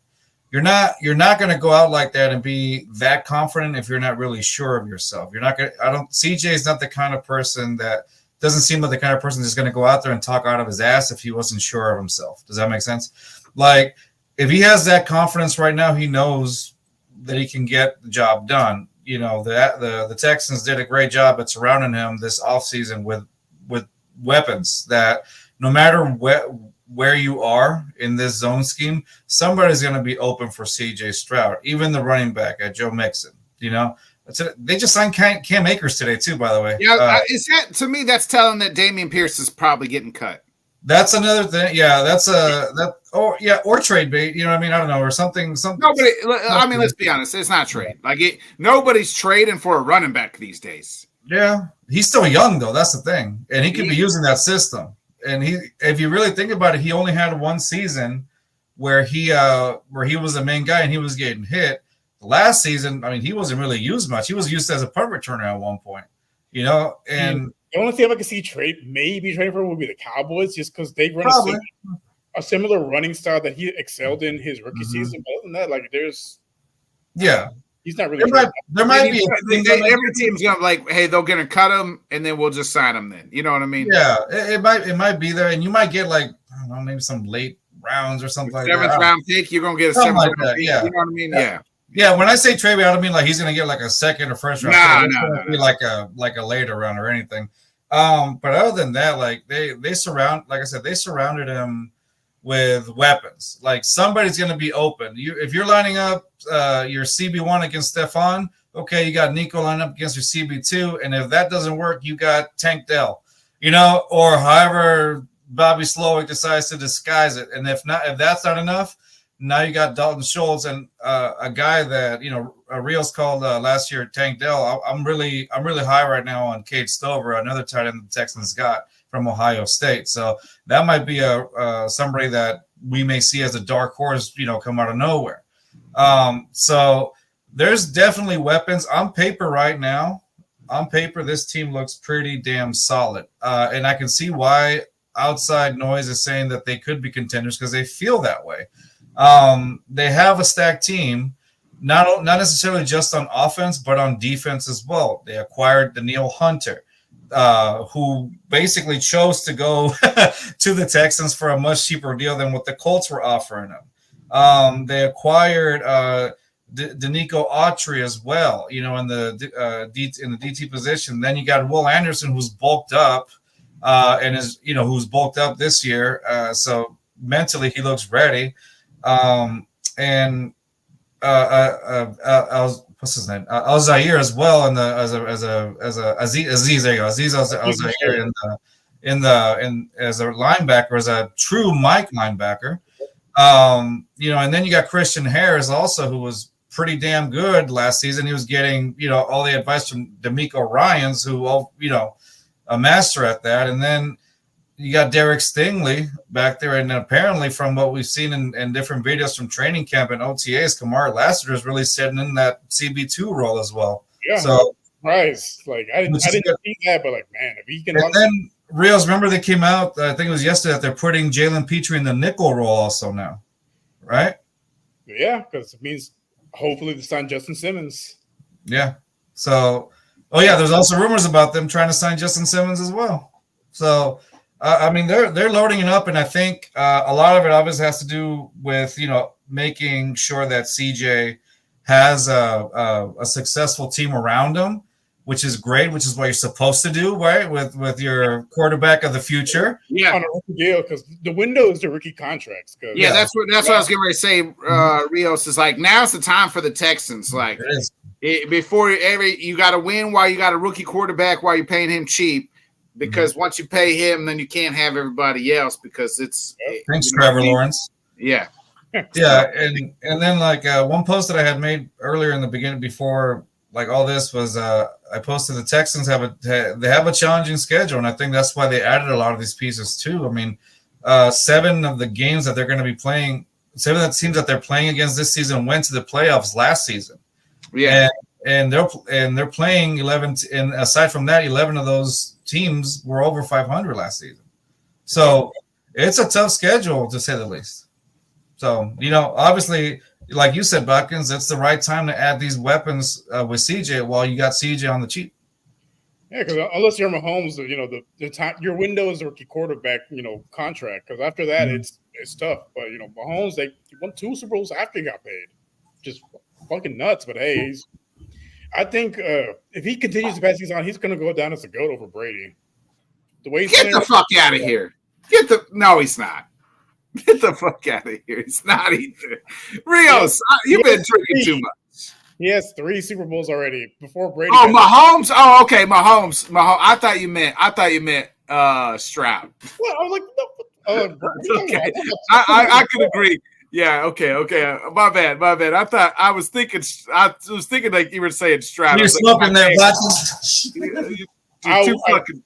You're not going to go out like that and be that confident if you're not really sure of yourself. You're not going. CJ is not the kind of person that doesn't seem like the kind of person that's going to go out there and talk out of his ass if he wasn't sure of himself. Does that make sense? Like, if he has that confidence right now, he knows that he can get the job done. You know, the Texans did a great job at surrounding him this offseason with weapons that no matter where you are in this zone scheme, somebody's going to be open for CJ Stroud, even the running back at Joe Mixon. You know, they just signed Cam Akers today too, by the way. Yeah, is that, to me, that's telling that Dameon Pierce is probably getting cut. That's another thing. Yeah, or trade bait. You know what I mean? I don't know, or something. Nobody. I mean, let's be honest. It's not trade. Like, nobody's trading for a running back these days. Yeah, he's still young though. That's the thing, and he could be using that system. And if you really think about it, he only had one season where he was the main guy and he was getting hit. Last season, I mean, he wasn't really used much. He was used as a punt returner at one point. You know, and the only thing I can see maybe trading for would be the Cowboys, just because they run a similar running style that he excelled in his rookie season. But other than that, like, he's not really. There might be every team's gonna like, hey, they're gonna cut him and then we'll just sign him. Then you know what I mean? Yeah, it might be there, and you might get like, I don't know, maybe some late rounds or something like that. Seventh round pick, you're gonna get a seventh round pick. Yeah. You know what I mean? Yeah. Yeah, when I say trade, I don't mean like he's going to get like a second or first round. No. Be like a later round or anything. But other than that, like they surrounded him with weapons. Like, somebody's going to be open. If you're lining up your CB1 against Stephon, okay, you got Nico lining up against your CB2, and if that doesn't work, you got Tank Dell, you know, or however Bobby Slowick decides to disguise it. And if that's not enough, now you got Dalton Schultz and a guy that, you know, Rios called last year Tank Dell. I'm really high right now on Cade Stover, another tight end the Texans got from Ohio State. So that might be somebody that we may see as a dark horse, you know, come out of nowhere. So there's definitely weapons on paper right now. On paper, this team looks pretty damn solid, and I can see why outside noise is saying that they could be contenders because they feel that way. They have a stacked team, not necessarily just on offense, but on defense as well. They acquired Danielle Hunter, who basically chose to go to the Texans for a much cheaper deal than what the Colts were offering him. They acquired Danico Autry as well, in the DT position. Then you got Will Anderson, who's bulked up, and who's bulked up this year. So mentally, he looks ready. And what's his name? Al-Zaire as well, as Aziz. There you go, Aziz Al-Zaire as a linebacker, as a true Mike linebacker. And then you got Christian Harris also, who was pretty damn good last season. He was getting, all the advice from D'Amico Ryans, who, a master at that. And then you got Derek Stingley back there. And apparently from what we've seen in different videos from training camp and OTAs, Kamar Lassiter is really sitting in that CB2 role as well. Yeah. So, surprise. Like, I didn't see that, but man, if he can. And then Rios, remember they came out, I think it was yesterday, that they're putting Jalen Petrie in the nickel role also now, right? Yeah, because it means hopefully to sign Justin Simmons. Yeah. So, there's also rumors about them trying to sign Justin Simmons as well. So, they're loading it up, and I think a lot of it obviously has to do with, making sure that CJ has a successful team around him, which is great, which is what you're supposed to do, right? With your quarterback of the future. Yeah, on a rookie deal, because the window is the rookie contracts. Yeah, that's what I was getting ready to say. Rios is like, now's the time for the Texans. Like, before you got to win while you got a rookie quarterback, while you're paying him cheap, because once you pay him, then you can't have everybody else because it's. Thanks, Trevor Lawrence. Yeah. Yeah, and then like one post that I had made earlier in the beginning before like all this was I posted the Texans have a challenging schedule, and I think that's why they added a lot of these pieces too. I mean, 7 of the games that they're going to be playing, 7 of the teams that they're playing against this season went to the playoffs last season. Yeah, and they're playing 11, and aside from that, 11 of those teams were over 500 last season. So it's a tough schedule to say the least. So obviously, like you said, Bodkins, it's the right time to add these weapons with CJ while you got CJ on the cheap. Yeah, because unless you're Mahomes, the time your window is a rookie quarterback, contract. Because after that, it's tough. But Mahomes, they won 2 Super Bowls after he got paid, just fucking nuts. But hey, I think if he continues to pass these on, he's going to go down as a GOAT over Brady. The way get the fuck out of here! No, he's not. Get the fuck out of here. It's not either. Rios, you've been drinking too much. He has 3 Super Bowls already before Brady. Oh, Mahomes? Oh, okay, Mahomes. I thought you meant Stroud. Well, I was like, no. Okay. I could agree. Yeah, okay. My bad. I was thinking like you were saying Stroud. You're smoking there, I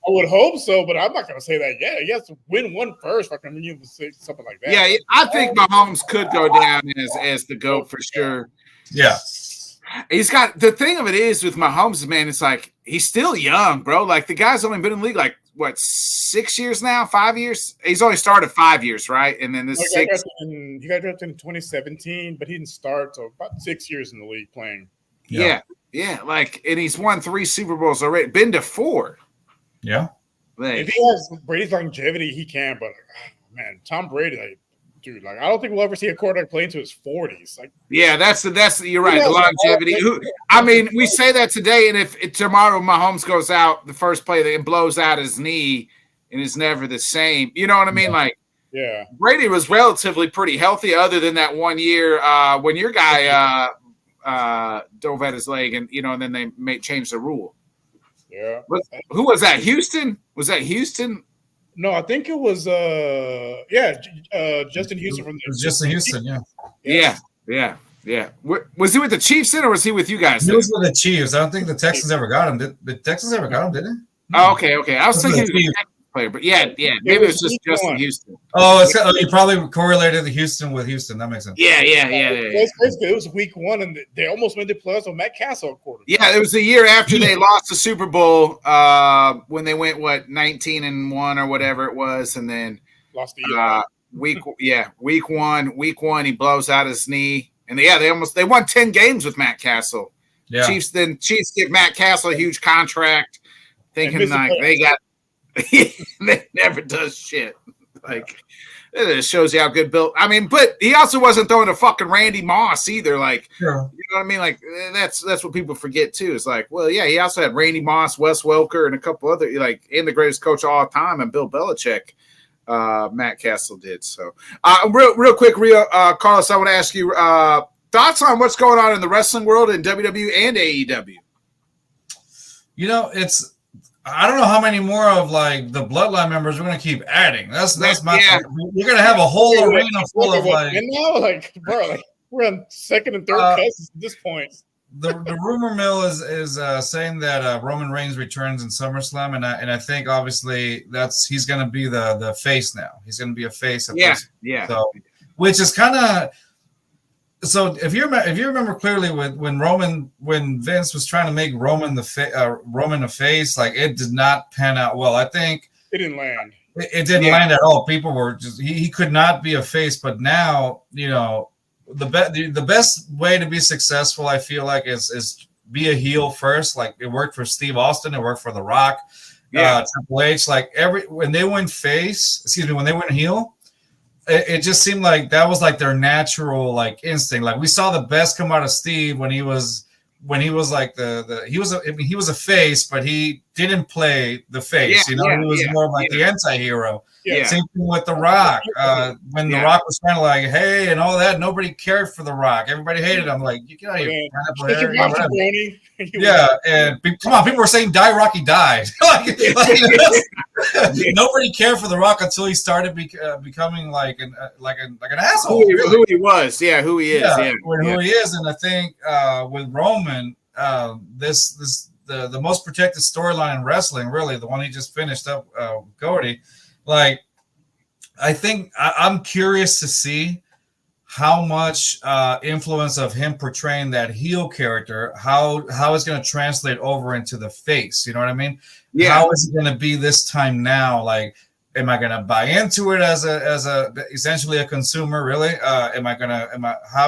would hope so, but I'm not going to say that yet. He has to win one first. I can even say something like that. Yeah, I think Mahomes could go down as the GOAT for sure. Yeah. He's got – the thing of it is with Mahomes, man, it's like he's still young, bro. Like the guy's only been in the league 6 years now, 5 years? He's only started 5 years, right? And then this he got drafted in 2017, but he didn't start, so about 6 years in the league playing. Yeah. Yeah, and he's won 3 Super Bowls already. Been to 4. Yeah. If he has Brady's longevity, he can. But man, Tom Brady, I don't think we'll ever see a quarterback play into his 40s. Yeah, that's you're right. The longevity. We say that today, and if tomorrow Mahomes goes out the first play and blows out his knee and is never the same, you know what I mean? Yeah. Brady was relatively pretty healthy, other than that 1 year when your guy. Dove at his leg, and then they changed the rule. Yeah. Who was that? Houston? Was that Houston? No, I think it was Justin Houston from the Justin Houston, yeah. Was he with the Chiefs then, or was he with you guys? He was with the Chiefs. I don't think the Texans ever got him. Did the Texans ever got him, did they? Oh, okay. I was thinking he was a Texans player, but yeah. Maybe it was just Justin Houston. Oh, you probably correlated the Houston with Houston. That makes sense. Yeah. It was week 1, and they almost made the playoffs with Matt Castle quarterback. Yeah, it was the year after they lost the Super Bowl when they went 19-1 or whatever it was, and then lost the week 1 he blows out his knee, and they won 10 games with Matt Castle. Yeah. Chiefs give Matt Castle a huge contract, thinking they got. They never does shit. Like, it shows you how good Bill. I mean, but he also wasn't throwing a fucking Randy Moss either. Like, you know what I mean? Like, that's what people forget too. It's like, well, yeah, he also had Randy Moss, Wes Welker, and a couple other and the greatest coach of all time, and Bill Belichick. Matt Castle did. So, real quick, Carlos, I want to ask you thoughts on what's going on in the wrestling world in WWE and AEW. You know, I don't know how many more of like the Bloodline members we're gonna keep adding. That's my. Yeah. You're gonna have a whole arena full of like. And now, like, bro, like we're on second and third cousins at this point. The rumor mill is saying that Roman Reigns returns in SummerSlam, and I think obviously he's gonna be the face now. He's gonna be a face. Yeah. So, which is kind of. So if you remember clearly when Vince was trying to make Roman a face, like it did not pan out well. I think it didn't land. It didn't land at all. People were just he could not be a face. But now the best way to be successful, I feel like, is be a heel first. Like it worked for Steve Austin, it worked for The Rock, Triple H. Like when they went heel. It just seemed like that was like their natural like instinct. Like we saw the best come out of Steve when he was like he was a face, but he didn't play the face. He was more of like the anti-hero. Yeah. Same thing with The Rock. When The Rock was kind of like, hey, and all that, nobody cared for The Rock. Everybody hated him. Like, you get out of here. Yeah, and come on, people were saying "Die Rocky died." Nobody cared for The Rock until he started becoming like an asshole. Who he was, who he is, who he is, and I think with Roman, the most protected storyline in wrestling, really, the one he just finished up, Cody. Like, I think I'm curious to see how much influence of him portraying that heel character, how it's going to translate over into the face. You know what I mean? Yeah. How is it going to be this time now? Like, am I going to buy into it as a essentially a consumer? Really? How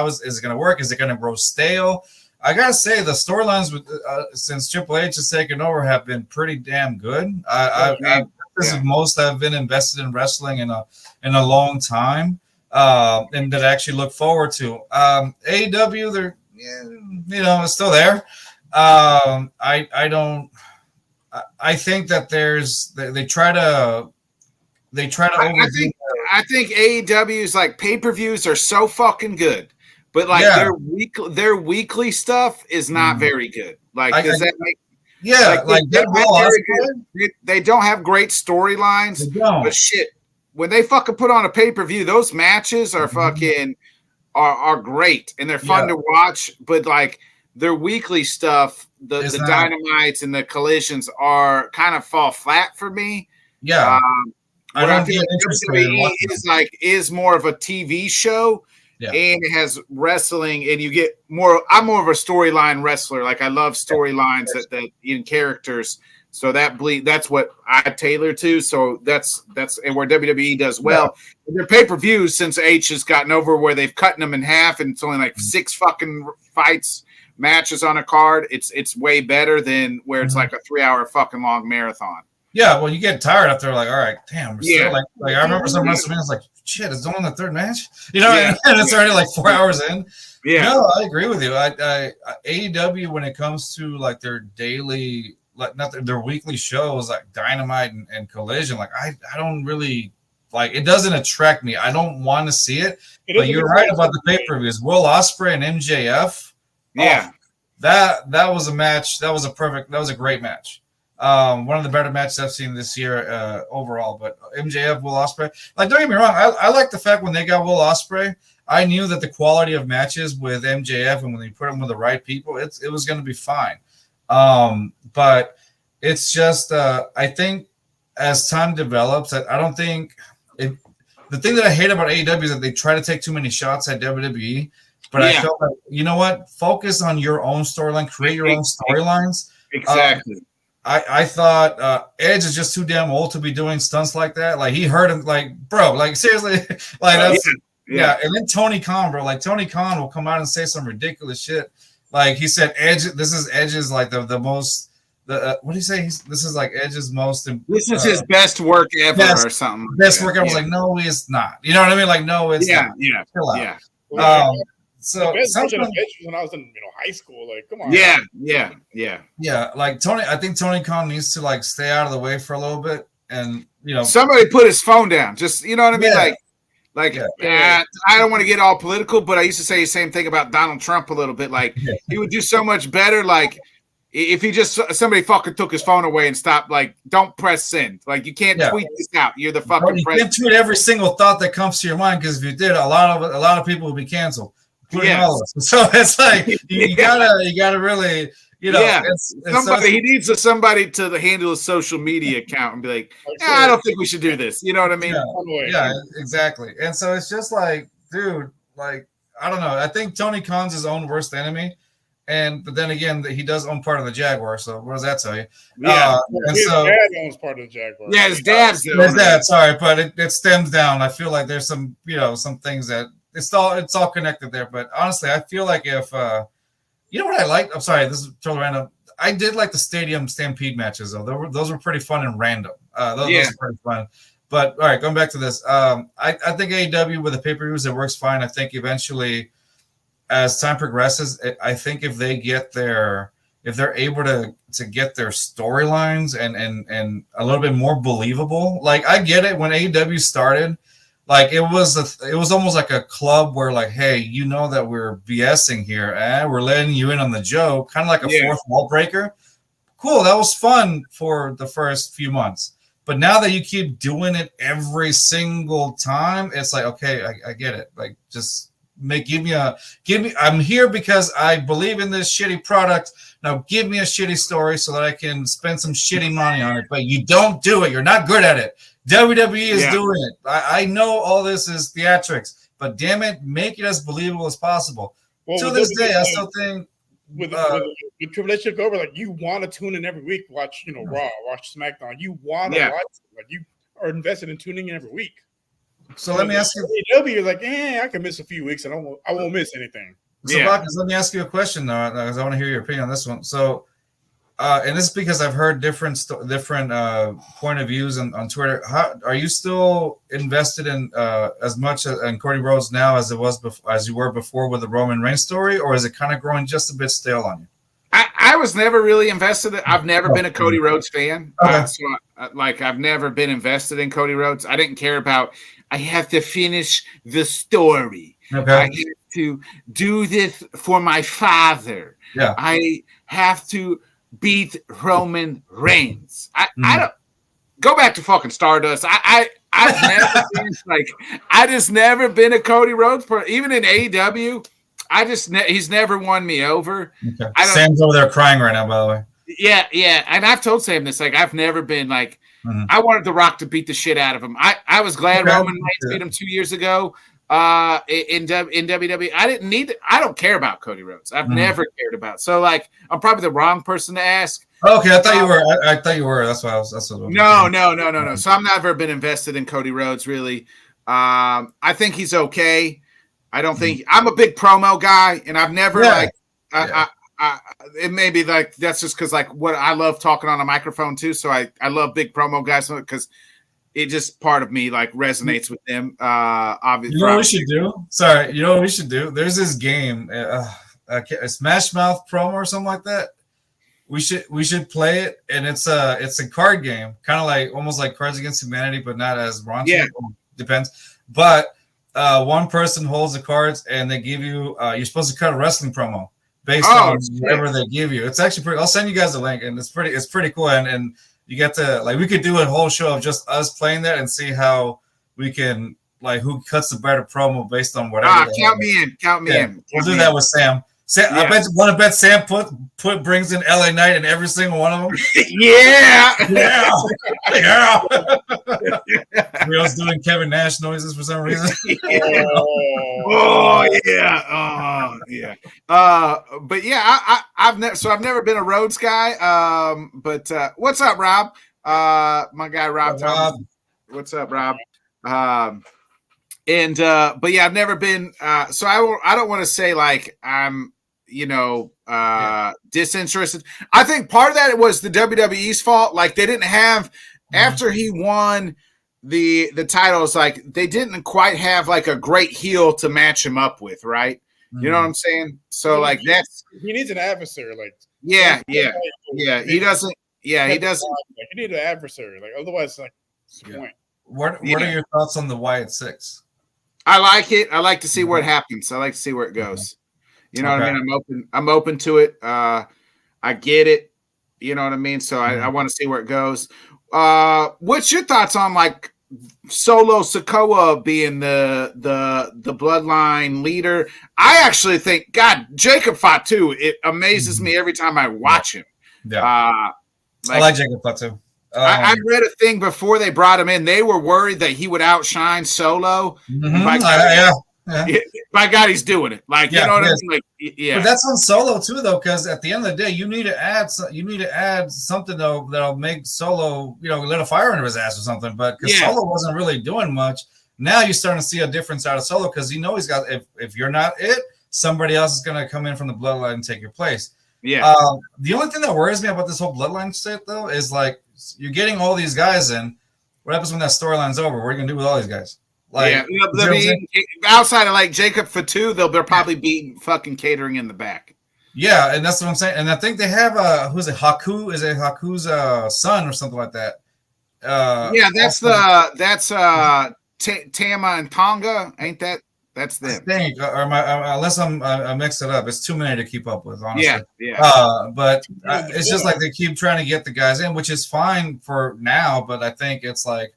is it going to work? Is it going to grow stale? I gotta say, the storylines since Triple H has taken over have been pretty damn good. This is most I've been invested in wrestling in a long time, and that I actually look forward to. AEW, they're it's still there. I think that they try to I think AEW's like pay-per-views are so fucking good. But like their weekly stuff is not very good. Like, does that make? Yeah, they don't have great storylines. But shit, when they fucking put on a pay-per-view, those matches are fucking are great and they're fun to watch. But like their weekly stuff, the dynamites and the collisions are kind of fall flat for me. Yeah, I feel like is more of a TV show. Yeah. And it has wrestling, and you get more. I'm more of a storyline wrestler. Like I love storylines that in characters. So that's what I tailor to. So that's and where WWE does well. Yeah. Their pay-per-views since H has gotten over where they've cut them in half, and it's only like 6 fucking matches on a card. It's way better than where it's like a 3-hour fucking long marathon. Yeah, well, you get tired after like, all right, damn. Still like I remember some WrestleMania's like, shit, it's only the third match, and it's already like 4 hours in. Yeah, no, I agree with you. I AEW, when it comes to like their daily, like not their weekly shows, like Dynamite and Collision, like I don't really like. It doesn't attract me. I don't want to see it. But you're right about the pay-per-views. Will Ospreay and MJF. Yeah, that was a match. That was a great match. One of the better matches I've seen this year overall. But MJF, Will Ospreay, like don't get me wrong, I like the fact when they got Will Ospreay, I knew that the quality of matches with MJF and when they put him with the right people, it was going to be fine. But it's just I think as time develops, I don't think the thing that I hate about AEW is that they try to take too many shots at WWE. But I felt like, you know what? Focus on your own storyline, create your own storylines. Exactly. I thought Edge is just too damn old to be doing stunts like that. Like he hurt him, like bro, like seriously, like that's And then Tony Khan, bro, like Tony Khan will come out and say some ridiculous shit. Like he said, Edge. This is Edge's like the most what do you say? This is like Edge's most. This is his best work ever, or something. Best work. I was like, no, it's not. You know what I mean? Like, no, it's not. Yeah, Chill out. yeah. So the best version of Edge when I was in high school. Like, come on. Yeah. Like Tony, I think Tony Khan needs to like stay out of the way for a little bit, and somebody put his phone down. Just you know what I mean? Yeah. I don't want to get all political, but I used to say the same thing about Donald Trump a little bit. Like he would do so much better. Like if he just somebody fucking took his phone away and stopped. Like don't press send. Like you can't tweet this out. You're the fucking. You president. can't tweet every single thought that comes to your mind because if you did, a lot of people would be canceled, including all of us. So it's like you gotta really. He needs somebody to handle his social media account and be like, I don't think we should do this. You know what I mean? Yeah, exactly. And so it's just like, dude, like, I don't know. I think Tony Khan's his own worst enemy. But then again, he does own part of the Jaguar. So what does that tell you? Yeah. His dad owns part of the Jaguar. Yeah, his dad's sorry, but it stems down. I feel like there's some things that it's all connected there. But honestly, I feel like if you know what I like? I'm sorry, this is totally random. I did like the Stadium Stampede matches, though. Those were pretty fun and random. Those were pretty fun. But all right, going back to this, I think AEW with the pay-per-views, it works fine. I think eventually, as time progresses, I think if they're able to get their storylines and a little bit more believable, like I get it when AEW started. Like it was almost like a club where like, hey, you know that we're BSing here, and we're letting you in on the joke, kind of like a fourth wall breaker. Cool, that was fun for the first few months, but now that you keep doing it every single time, it's like, okay, I get it. Like, just give me. I'm here because I believe in this shitty product. Now give me a shitty story so that I can spend some shitty money on it. But you don't do it. You're not good at it. WWE is doing it. I know all this is theatrics, but damn it, make it as believable as possible. Well, to this day, I still think with Triple H took over, like you want to tune in every week, watch Raw, watch SmackDown. You want to watch it. Like you are invested in tuning in every week. So let me ask you, AEW, you're like, I can miss a few weeks and I won't miss anything. So Bacchus, let me ask you a question though, because I want to hear your opinion on this one. So and this is because I've heard different point of views on Twitter. How are you still invested in as much in Cody Rhodes now as you were before with the Roman Reigns story, or is it kind of growing just a bit stale on you? I was never really invested. I've never been a Cody Rhodes fan. Okay. I've never been invested in Cody Rhodes. I didn't care about. I have to finish the story. Okay. I have to do this for my father. Yeah. I have to beat Roman Reigns. I don't go back to fucking Stardust. I've never been I just never been a Cody Rhodes person. Even in AEW, he's never won me over. Okay. Sam's over there crying right now, by the way. Yeah, and I've told Sam this. Like I've never been like I wanted The Rock to beat the shit out of him. I was glad Roman Reigns beat him 2 years ago. In WWE, I don't care about Cody Rhodes. I've never cared about. So like, I'm probably the wrong person to ask. Okay, I thought you were. I thought you were. That's why I was. That's what. No. So I've never been invested in Cody Rhodes really. I think he's okay. I don't think I'm a big promo guy, and I've never it may be like that's just because like what I love talking on a microphone too. So I love big promo guys because. It just part of me like resonates with them. Obviously, you know what we should do? Sorry, you know what we should do? There's this game, a Smash Mouth promo or something like that. We should play it, and it's a card game, kind of like almost like Cards Against Humanity, but not as raunchy. Yeah, depends. But one person holds the cards, and they give you. You're supposed to cut a wrestling promo based on whatever they give you. It's actually pretty. I'll send you guys the link, and it's pretty cool, and you get to like we could do a whole show of just us playing that and see how we can like who cuts the better promo based on whatever. Count me in. We'll do that with Sam. I bet Sam brings in LA Knight in every single one of them. yeah. Rio's doing Kevin Nash noises for some reason. But yeah, I've never been a Rhodes guy. But what's up, Rob? My guy Rob Thomas. What's up, Rob? But yeah, I've never been. So I don't want to say like I'm disinterested. I think part of that was the WWE's fault. Like they didn't have after he won the titles, like they didn't quite have like a great heel to match him up with, right? You know what I'm saying? So like he needs an adversary, like he doesn't. Yeah, he doesn't. Like, he need an adversary, like otherwise, like what's the point? What are your thoughts on the Wyatt Six? I like it. I like to see where it happens. I like to see where it goes. You know what I mean? I'm open to it. I get it. You know what I mean? So I want to see where it goes. What's your thoughts on like Solo Sikoa being the bloodline leader? I actually think Jacob Fatu, it amazes me every time I watch him. Yeah. I like Jacob Fatu. I read a thing before they brought him in. They were worried that he would outshine Solo. By God, he's doing it. Like you know what I mean? Like, but that's on Solo too, though, because at the end of the day, you need to add something though that'll make Solo, lit a fire under his ass or something. But because Solo wasn't really doing much, now you're starting to see a difference out of Solo because he's got. If you're not it, somebody else is going to come in from the bloodline and take your place. Yeah. The only thing that worries me about this whole bloodline shit though is like you're getting all these guys in. What happens when that storyline's over? What are you gonna do with all these guys? Like, outside of like Jacob Fatu, they'll probably be fucking catering in the back. Yeah, and that's what I'm saying. And I think they have who's it? Haku? Is it Haku's son or something like that? That's Tama and Tonga, ain't that? That's them. I think, unless I mixed it up. It's too many to keep up with, honestly. Yeah. But it's just like they keep trying to get the guys in, which is fine for now. But I think it's like,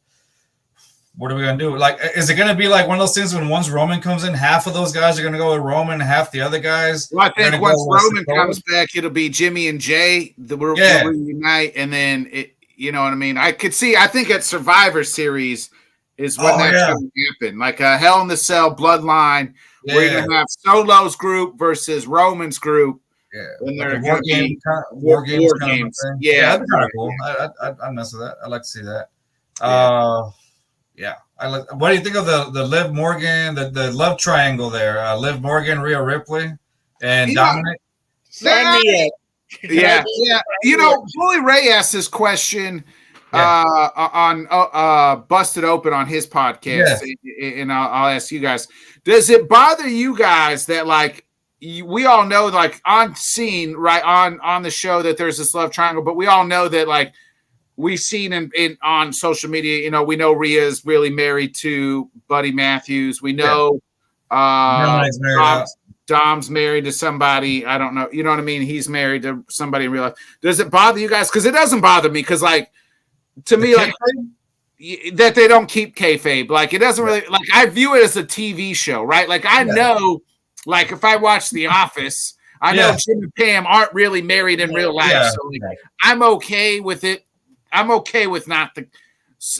what are we gonna do? Like, is it gonna be like one of those things when once Roman comes in, half of those guys are gonna go with Roman, half the other guys? Well, I think once Roman comes back, it'll be Jimmy and Jay. We'll reunite, and then it. You know what I mean? I think at Survivor Series is when that's going to happen. Like a Hell in the Cell bloodline, where you're going to have Solo's group versus Roman's group. Yeah, when they're like war games. Kind of thing. Yeah, that'd be kind of cool. I'd mess with that. I'd like to see that. What do you think of the Liv Morgan, the love triangle there? Liv Morgan, Rhea Ripley, and Dominic. Sign me up. Yeah. Bully Ray asked this question on Busted Open on his podcast, and I'll ask you guys: does it bother you guys that like we all know like on scene right on the show that there's this love triangle, but we all know that like we've seen in on social media, we know Rhea is really married to Buddy Matthews. We know Dom's married to somebody. I don't know. You know what I mean? He's married to somebody in real life. Does it bother you guys? Because it doesn't bother me. Because like to me, like that they don't keep kayfabe. Like it doesn't really like I view it as a TV show, right? Like I know, like if I watch The Office, I know Jim and Pam aren't really married in real life. So like, I'm okay with it. I'm okay with not the.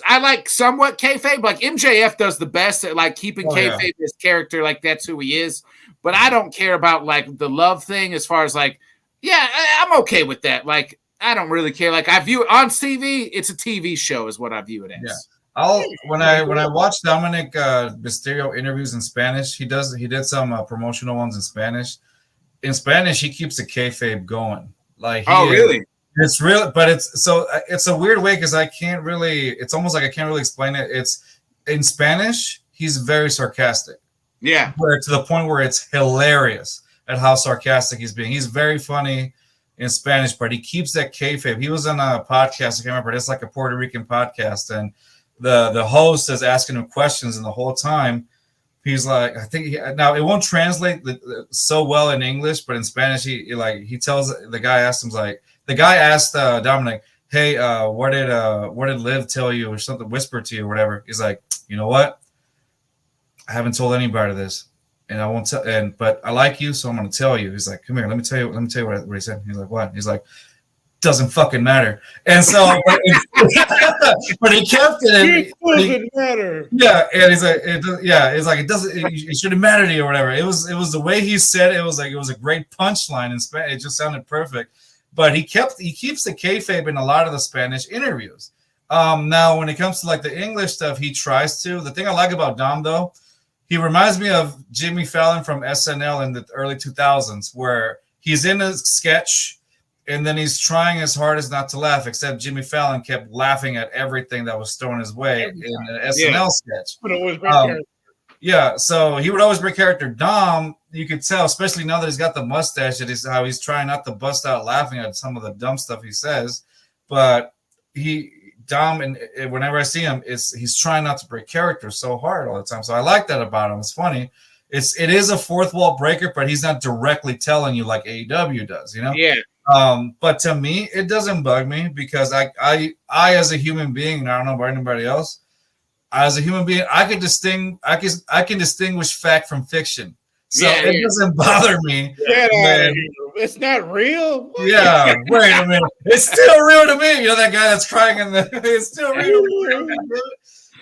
I like somewhat kayfabe. Like MJF does the best at like keeping kayfabe his character. Like that's who he is. But I don't care about like the love thing as far as like, I'm okay with that. Like, I don't really care. Like I view it on TV, it's a TV show is what I view it as. Yeah. When I watch Dominic Mysterio interviews in Spanish, he did some promotional ones in Spanish. In Spanish, he keeps the kayfabe going. Like really? It's real, but it's a weird way because it's almost like I can't really explain it. It's in Spanish, he's very sarcastic. Yeah. To the point where it's hilarious at how sarcastic he's being. He's very funny in Spanish, but he keeps that kayfabe. He was on a podcast, I can't remember, it's like a Puerto Rican podcast, and the host is asking him questions, and the whole time he's like, I think now it won't translate so well in English, but in Spanish he tells the guy asked Dominic, hey, what did Liv tell you or something, whisper to you or whatever? He's like, you know what? I haven't told anybody this, and I won't tell. But I like you, so I'm going to tell you. He's like, "Come here, let me tell you what he said." He's like, "What?" He's like, "Doesn't fucking matter." And so, but he kept it. Doesn't matter. Yeah, and he's like, It's like it doesn't. It shouldn't matter to you or whatever. It was the way he said it. It was like it was a great punchline in Spanish. It just sounded perfect. But he keeps the kayfabe in a lot of the Spanish interviews. Now, when it comes to like the English stuff, he tries to. The thing I like about Dom though. he reminds me of Jimmy Fallon from SNL in the early 2000s, where he's in a sketch and then he's trying his hardest not to laugh, except Jimmy Fallon kept laughing at everything that was thrown his way in an SNL sketch. But it was great. Yeah, so he would always break character. Dom, you could tell, especially now that he's got the mustache, that he's how he's trying not to bust out laughing at some of the dumb stuff he says. But Dom, and whenever I see him, he's trying not to break character so hard all the time. So I like that about him. It's funny. It is a fourth wall breaker, but he's not directly telling you like AEW does, you know? Yeah. But to me, it doesn't bug me because I as a human being, and I don't know about anybody else, as a human being, I can distinguish fact from fiction. So it doesn't bother me. It's not real. Yeah, wait a minute. It's still real to me. You know that guy that's crying it's still real to me.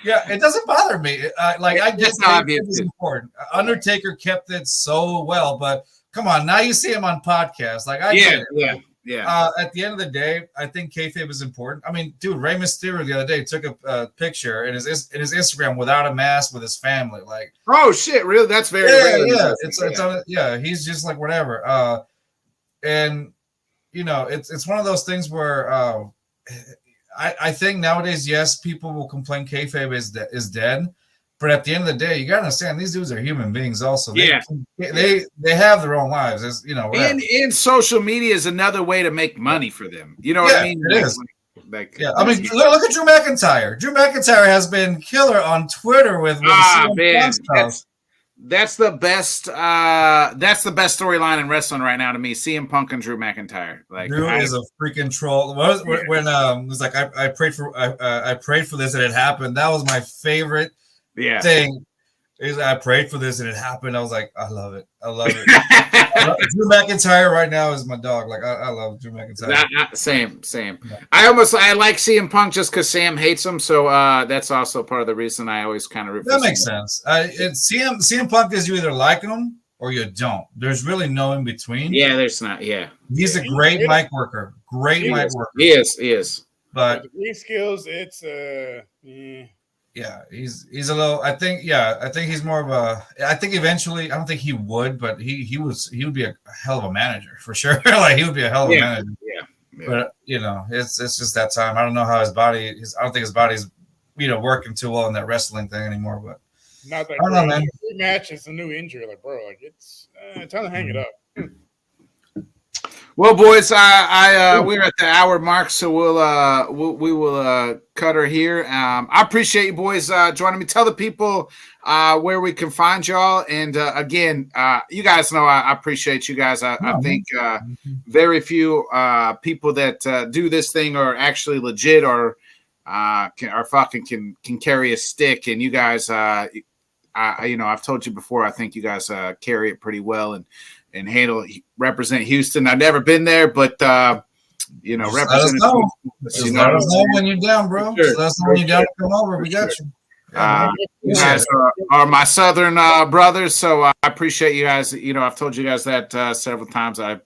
Yeah, it doesn't bother me. I guess it's important. Undertaker kept it so well, but come on, now you see him on podcasts. Like I get it. Yeah. At the end of the day, I think kayfabe is important. I mean, dude, Rey Mysterio the other day took a picture in his Instagram without a mask with his family. Like, oh shit, really? That's very rare. Yeah. He's just like whatever. And you know, it's one of those things where I think nowadays, yes, people will complain kayfabe is dead. But at the end of the day, you gotta understand these dudes are human beings. Also, they have their own lives. As you know, and social media is another way to make money for them. You know what I mean? It is. I mean, look at Drew McIntyre. Drew McIntyre has been killer on Twitter with man, that's the best. That's the best storyline in wrestling right now to me. CM Punk and Drew McIntyre. Like, Drew is a freaking troll. When it was like I prayed for this and it happened. That was my favorite. Thing is I prayed for this and it happened. I was like, I love it. Drew McIntyre right now is my dog. Like I love Drew McIntyre. Same. Yeah. I like CM Punk just because Sam hates him, so that's also part of the reason I always kind of that makes sense. CM Punk is you either like him or you don't. There's really no in between. Yeah, there's not. Yeah, he's a great mic worker. He is. But the green skills, it's Yeah, he's a little. I think he's more of a. I think eventually, I don't think he would, but he would be a hell of a manager for sure. Like he would be a hell of a manager. Yeah. But you know, it's just that time. I don't know how his body is. I don't think his body's working too well in that wrestling thing anymore. But not that. I don't know, man. Rematch is a new injury, like bro. Like it's time to hang it up. Well, boys, we're at the hour mark, so we will cut her here. I appreciate you boys joining me. Tell the people where we can find y'all, and again, you guys know I appreciate you guys. I think very few people that do this thing are actually legit or can carry a stick, and you guys, I've told you before. I think you guys carry it pretty well and represent Houston. I've never been there, but represent. Let us know when you're down, bro. Sure. Let us know when you're down. Come over. We got you. You guys are my Southern brothers, so I appreciate you guys. I've told you guys that several times. I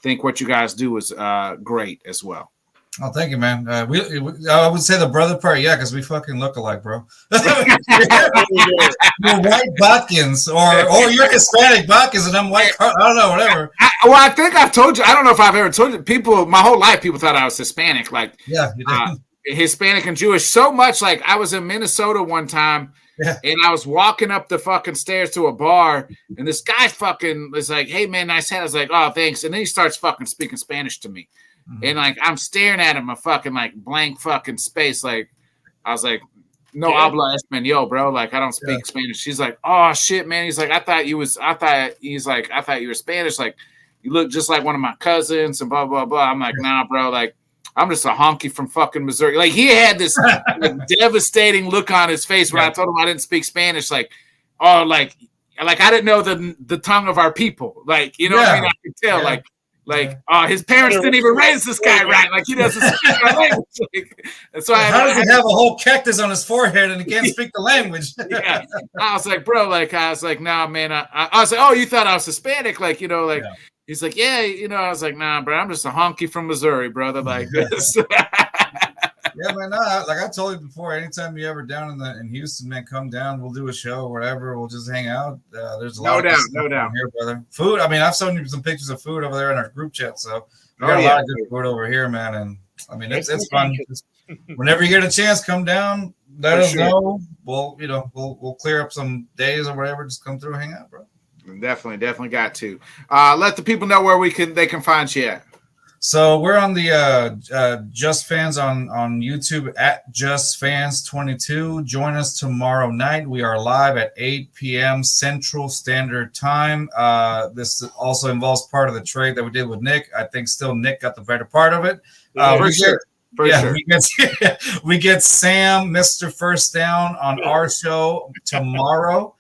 think what you guys do is great as well. Oh, thank you, man. I would say the brother part, because we fucking look alike, bro. You're white Bodkins, or you're Hispanic Bodkins, and I'm white. I don't know, whatever. I think I've told you. I don't know if I've ever told you. People, my whole life, people thought I was Hispanic. Like, Hispanic and Jewish. So much. Like, I was in Minnesota one time, and I was walking up the fucking stairs to a bar, and this guy fucking was like, "Hey, man, nice hat." I was like, "Oh, thanks." And then he starts fucking speaking Spanish to me. And like I'm staring at him, a fucking like blank fucking space. Like I was like, "No habla español, bro." Like I don't speak Spanish. She's like, "Oh shit, man." He's like, I thought you were Spanish. Like you look just like one of my cousins and blah blah blah. I'm like, "Nah, bro. Like I'm just a honky from fucking Missouri." Like he had this devastating look on his face when I told him I didn't speak Spanish. Like, oh, like I didn't know the tongue of our people. Like what I mean? I could tell. His parents didn't even raise this guy right. Like he doesn't speak our language. And so how does he have a whole cactus on his forehead and he can't speak the language? I was like, bro, nah, man. I was like, oh, you thought I was Hispanic? He's like, yeah, I was like, nah, bro, I'm just a honky from Missouri, brother. Like this. Yeah, man. No, like I told you before, anytime you ever down in Houston, man, come down. We'll do a show or whatever. We'll just hang out. There's a lot of no doubt here, brother. Food. I mean, I've shown you some pictures of food over there in our group chat. So we got a lot of good food over here, man. And I mean, it's fun. Whenever you get a chance, come down. Let us know. We'll clear up some days or whatever. Just come through, and hang out, bro. Definitely got to. Let the people know where they can find you at. So we're on the Just Fans on YouTube at Just Fans 22. Join us tomorrow night. We are live at 8 p.m. Central Standard Time. This also involves part of the trade that we did with Nick. I think still Nick got the better part of it. For sure. We get Sam, Mr. First Down, on our show tomorrow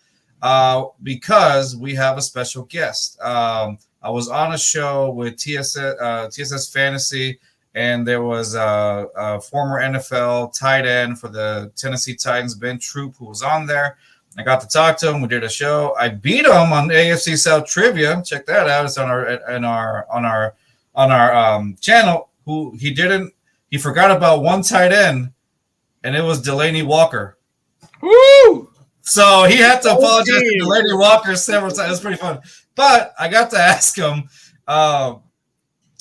because we have a special guest. I was on a show with TSS Fantasy, and there was a former NFL tight end for the Tennessee Titans, Ben Troop, who was on there. I got to talk to him. We did a show. I beat him on AFC South Trivia. Check that out. It's on our channel. He forgot about one tight end, and it was Delaney Walker. Woo! So he had to apologize to Delaney Walker several times. It was pretty fun. But I got to ask him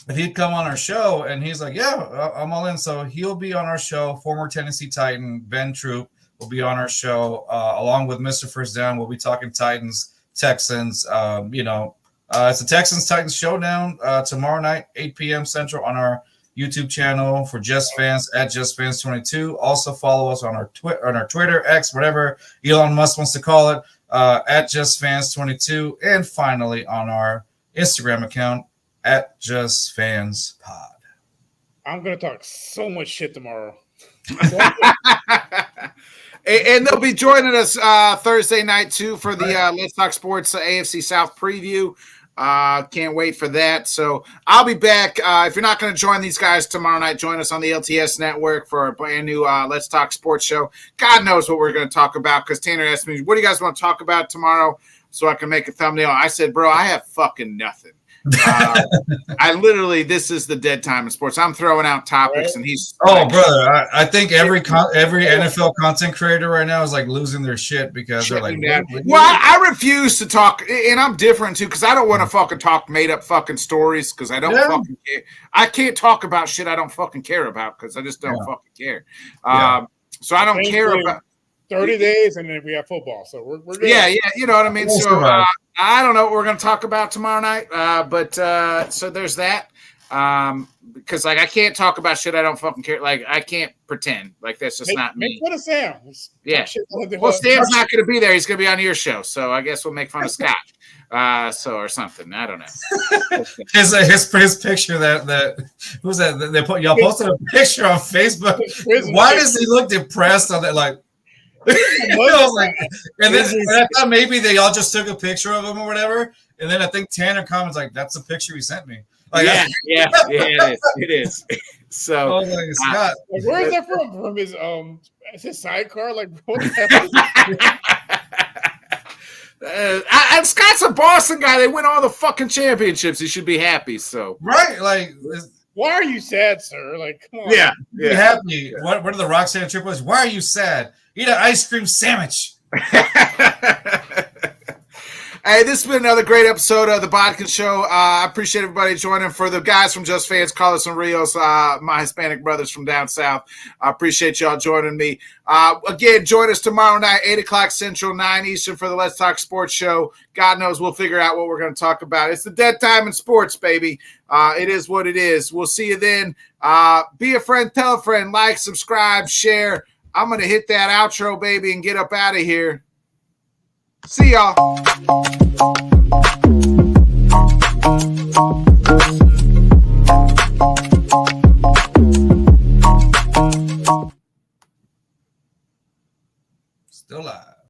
if he'd come on our show, and he's like, yeah, I'm all in. So he'll be on our show. Former Tennessee Titan, Ben Troop, will be on our show along with Mr. First Down. We'll be talking Titans, Texans. It's the Texans-Titans showdown tomorrow night, 8 p.m. Central on our YouTube channel for Just Fans at Just Fans 22. Also follow us on our Twitter, X, whatever Elon Musk wants to call it, at Just Fans 22, and finally on our Instagram account at Just Fans Pod. I'm gonna talk so much shit tomorrow. And they'll be joining us Thursday night too for the Let's Talk Sports AFC South preview. Can't wait for that. So I'll be back. If you're not going to join these guys tomorrow night, join us on the LTS network for a brand new Let's Talk Sports show. God knows what we're going to talk about, because Tanner asked me, what do you guys want to talk about tomorrow so I can make a thumbnail? I said, bro, I have fucking nothing. This is the dead time in sports. I'm throwing out topics, and he's brother, I think every NFL content creator right now is like losing their shit because they're like, well, I refuse to talk, and I'm different too, because I don't want to fucking talk made up fucking stories, because I don't fucking care. I can't talk about shit I don't fucking care about, because I just don't fucking care. So I don't care about 30 days, and then we have football, so we're good. Yeah, you know what I mean. So I don't know what we're going to talk about tomorrow night, but so there's that. Because like I can't talk about shit I don't fucking care. Like I can't pretend. Like that's just not me. Make fun of Sam. Yeah. Well, Sam's not going to be there. He's going to be on your show, so I guess we'll make fun of Scott. Or something. I don't know. his picture that who's that? Y'all posted a picture on Facebook. Why does he look depressed on that? Like. And I thought maybe they all just took a picture of him or whatever, and then I think Tanner comments like, "That's the picture he sent me." Like, it is. So, Scott, where is that from? From his sidecar? Like, what the hell? Scott's a Boston guy. They win all the fucking championships. He should be happy. So, right, like. Why are you sad, sir? Like, come on. Yeah. Be happy. What are the Roxanne Triplets? Why are you sad? Eat an ice cream sandwich. Hey, this has been another great episode of the Bodkin Show. I appreciate everybody joining. For the guys from Just Fans, Carlos and Rios, my Hispanic brothers from down south, I appreciate y'all joining me. Again, join us tomorrow night, 8 o'clock Central, 9 Eastern for the Let's Talk Sports show. God knows we'll figure out what we're going to talk about. It's the dead time in sports, baby. It is what it is. We'll see you then. Be a friend, tell a friend, like, subscribe, share. I'm going to hit that outro, baby, and get up out of here. See y'all.